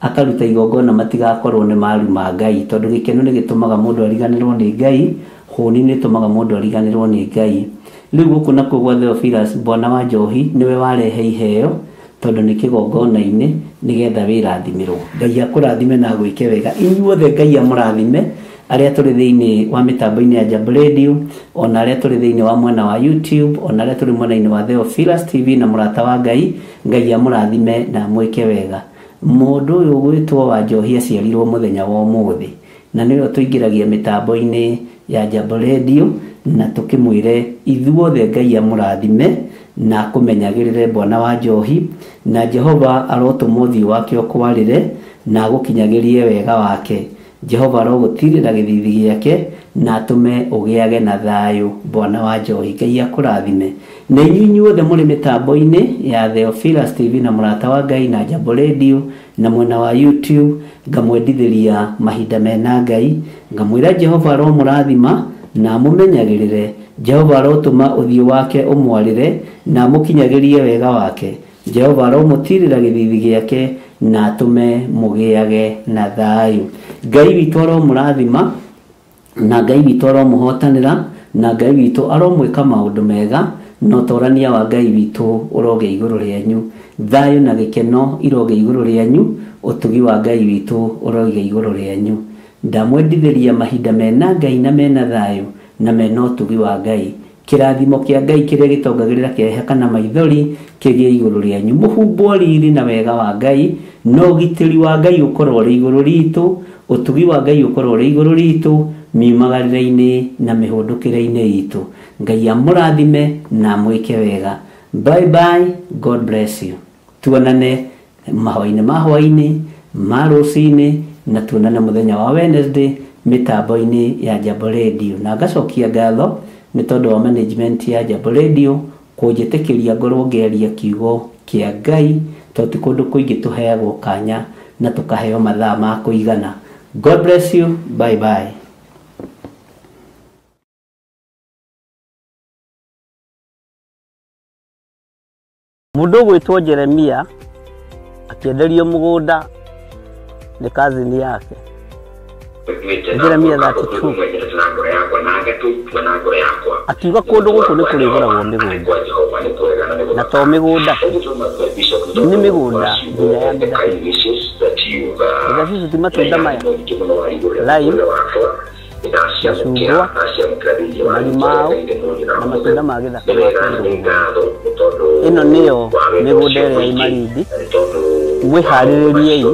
akaruta igongona matigakorwo nĩ maru ma Ngai, tondũ gĩkeno nĩ gĩtũmaga mũndũ ariganĩrwo nĩ Ngai, hũni nĩ ĩtũmaga mũndũ ariganĩrwo nĩ Ngai. riu guku nakuo gwa Theophilus Bwana wa Njohi niwe warehe iheo tondu ni kigongona-ini nigetha wirathimirwo. Ngai akurathime na gwike wega inyuothe, Ngai amurathime aria turi thiini wa mitambo-ini ya Jambo Radio, ona aria turi thiini wa mwena wa YouTube, ona aria turi mwena-ini wa Theophilus TV na murata wa Ngai. Ngai amurathime na mwike wega. Mundu uyu gwitwo wa Njohi aciarirwo muthenya wa umuthi, na niwe tuingiragia mitambo-ini ya Jambo Radio na tukimwire ithuothe Ngai amurathime na kumenyagirire Bwana wa Njohi, na Jehova arotuma uthio wake okwarire na gukinyagirie wega wake. Jehova arogutirira githithi giake na atume ugiage na thayu. Bwana wa Njohi Ngai akurathime. Na inyuothe muri mitambo-ini ya Theophilus TV na murata wa Ngai na Jambo Radio na mwena wa YouTube, ngamwendithiria mahinda mena Ngai, ngamwira Jehova aromurathima na mumenyagirire. Jehova arotuma uthio wake umwarire na mukinyagirie wega wake. Jehova aromutirira githithi giake na atume mugiage na thayu. Ngai witu aromurathima na Ngai witu aromuhotanira na Ngai witu aromwika maundu mega, no torania wa Ngai witu uroge iguru rianyu. Thayu na gikeno iroge iguru rianyu, utugi wa Ngai witu uroge iguru rianyu. Ndamwendithiria mahinda mena Ngai na mena thayu na mena utugi wa Ngai. Kirathimo kia Ngai kiria gitongagirira kieha na maithori kigie iguru rianyu. Muhumbo riri na wega wa Ngai, no gitiri wa Ngai ukorwo ri iguru ritu, utugi wa Ngai ukorwo ri iguru ritu, miumagarire-ini na mihundukire-ini itu. Ngai amurathime na mwike wega. Bye bye, God bless you. Tuonane mahoini ma rucini na tuonane muthenya wa Wednesday mitambo-ini ya Jambo Radio. Na ngacokia ngatho ni tondu wa management ya Jambo Radio kunjitikiria ngorwo ngeria kiugo kia Ngai, tondu kundu kuingi tuheagwo kanya na tukaheo mathaa ma kuigana. God bless you. Bye bye. Mundu gwitwo Jeremia akienderio mugunda ni kazini yake. Jeremia 32 akiuga kundu guku ni kuriguragwo migunda, na to migunda ni migunda nginya ya mĩthabibũ ti matunda maya, lime, macungwa, malimau na matunda ma gĩthaka ma kũndũ. Ĩno nĩyo mĩgũnda ĩrĩa ĩ Malindi. Mwĩharĩrĩriei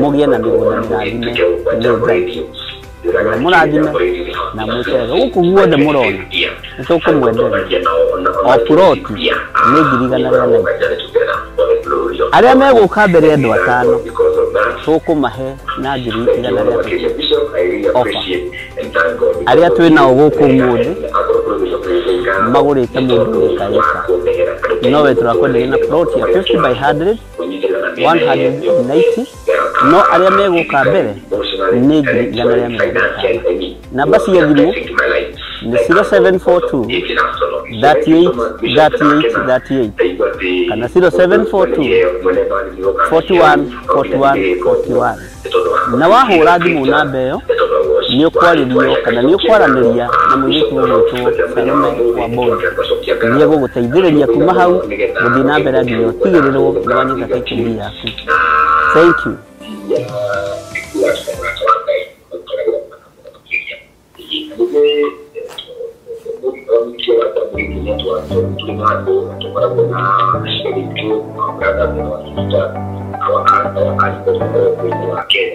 mũgĩe na mĩgũnda mĩrathime nĩ Ngai. Mũrathime na mwĩkega. Gũkũ guothe mũrona nĩ tũkũmwenderia. O ploti nĩ 100,000. Arĩa megũka mbere andũ 5 tũkũmahe na 100,000 ofa. Arĩa twĩnao gũkũ mũthĩ magũrĩte mũndũ ĩka nowe tũrakwenderia na ploti ya 50 by 100, 190. No arĩa megũka mbere nĩ 100,000. Namba cia thimũ nĩ 0742 38 38 38 kana 0742 41 41 41. Na wahũra thimũ namba ĩyo nĩ ũkwarĩrio kana nĩ ũkwaranĩria na mũirĩtu ũgwĩtwo Salome Wamboi. Nĩ egũgũteithĩrĩria kuma hau gũthiĩ na mbere nginya ũtigĩrĩrwo nĩ wanyita title yaku. Thank you.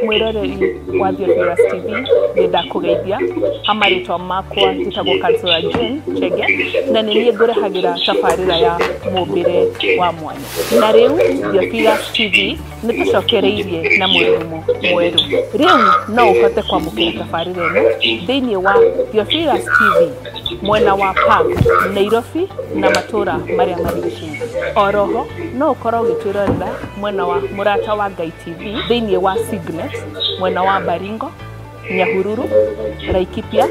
Mwiroreri wa Theophilus TV nĩndakũgeithia. Amarĩtwa makwa njĩtagwo Kansora Jane Chege na nĩ niĩ ngũrehagira tabarĩra ya mũmbĩre wa mwanya. Na rĩu Theophilus TV nĩtũcokereirie na mũrimũ mwerũ. Rĩu no ũhote kwamũkĩra tabarĩra ĩno thĩinĩ wa Theophilus TV mwena wa Park, Nairobi na matũra marĩa marigicĩirie. Oroho no ũkorwo ũgĩtwĩrorera mwena wa Murata wa Ngai TV thĩinĩ wa Signet mwena wa Baringo, Nyahururu, Laikipia,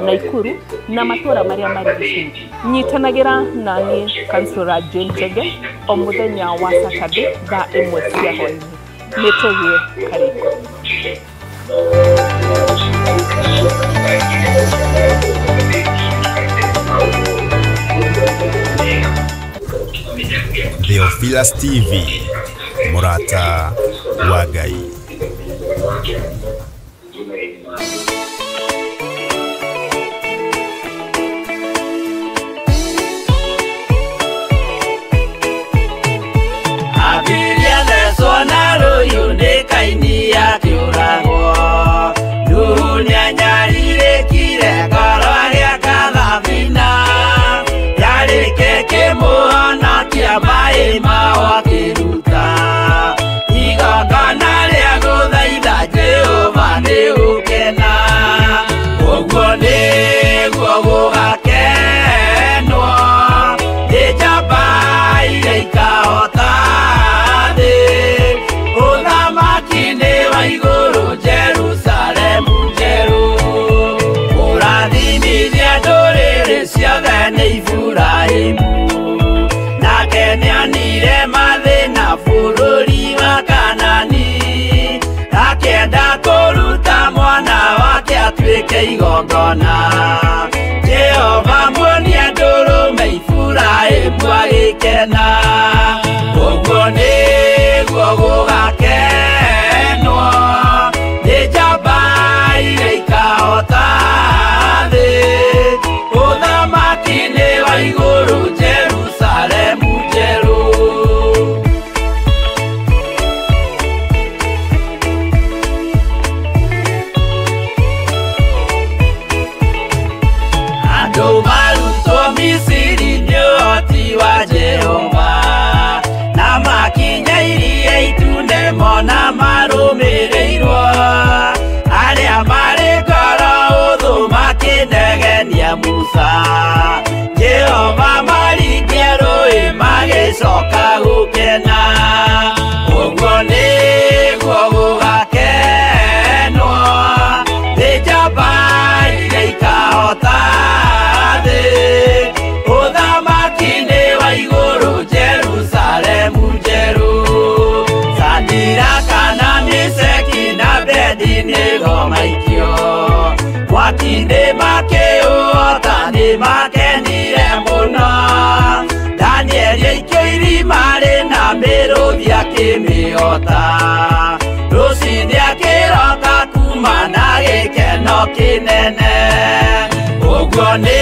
Naikuru na matũra marĩa marigicĩirie. Nyitanagĩra na niĩ Kansora Jane Chege o mũthenya wa Saturday thaa 1 cia hwaĩ-inĩ. Nĩtũgĩe karĩko. Theophilus TV, Murata wa Ngai. Jehova muonia ndũrũme Iburahĩmu agĩkena, ũguo nĩguo gũgakenwo nĩ njamba iria ikahota thĩ, ũthamaki-inĩ wa igũrũ Jerusalemu njerũ. Na marumirirwo aria mari ngoro uthu makinegenia Musa, Jehova maringie rũĩ magicoka gũkena, ũguo nĩguo gũgakenwo nĩ njamba iria ikahota thĩ, ũthamaki-inĩ wa igũrũ Jerusalemu njerũ. Kana Meshaki na Abedinego maikio mwaki-inĩ makĩũhota nĩmakenire mũno. Danieli aikio irima rĩna mĩrũthi akĩmĩhota, rũcinĩ akĩroka kuma na gĩkeno kĩnene, ũguo nĩ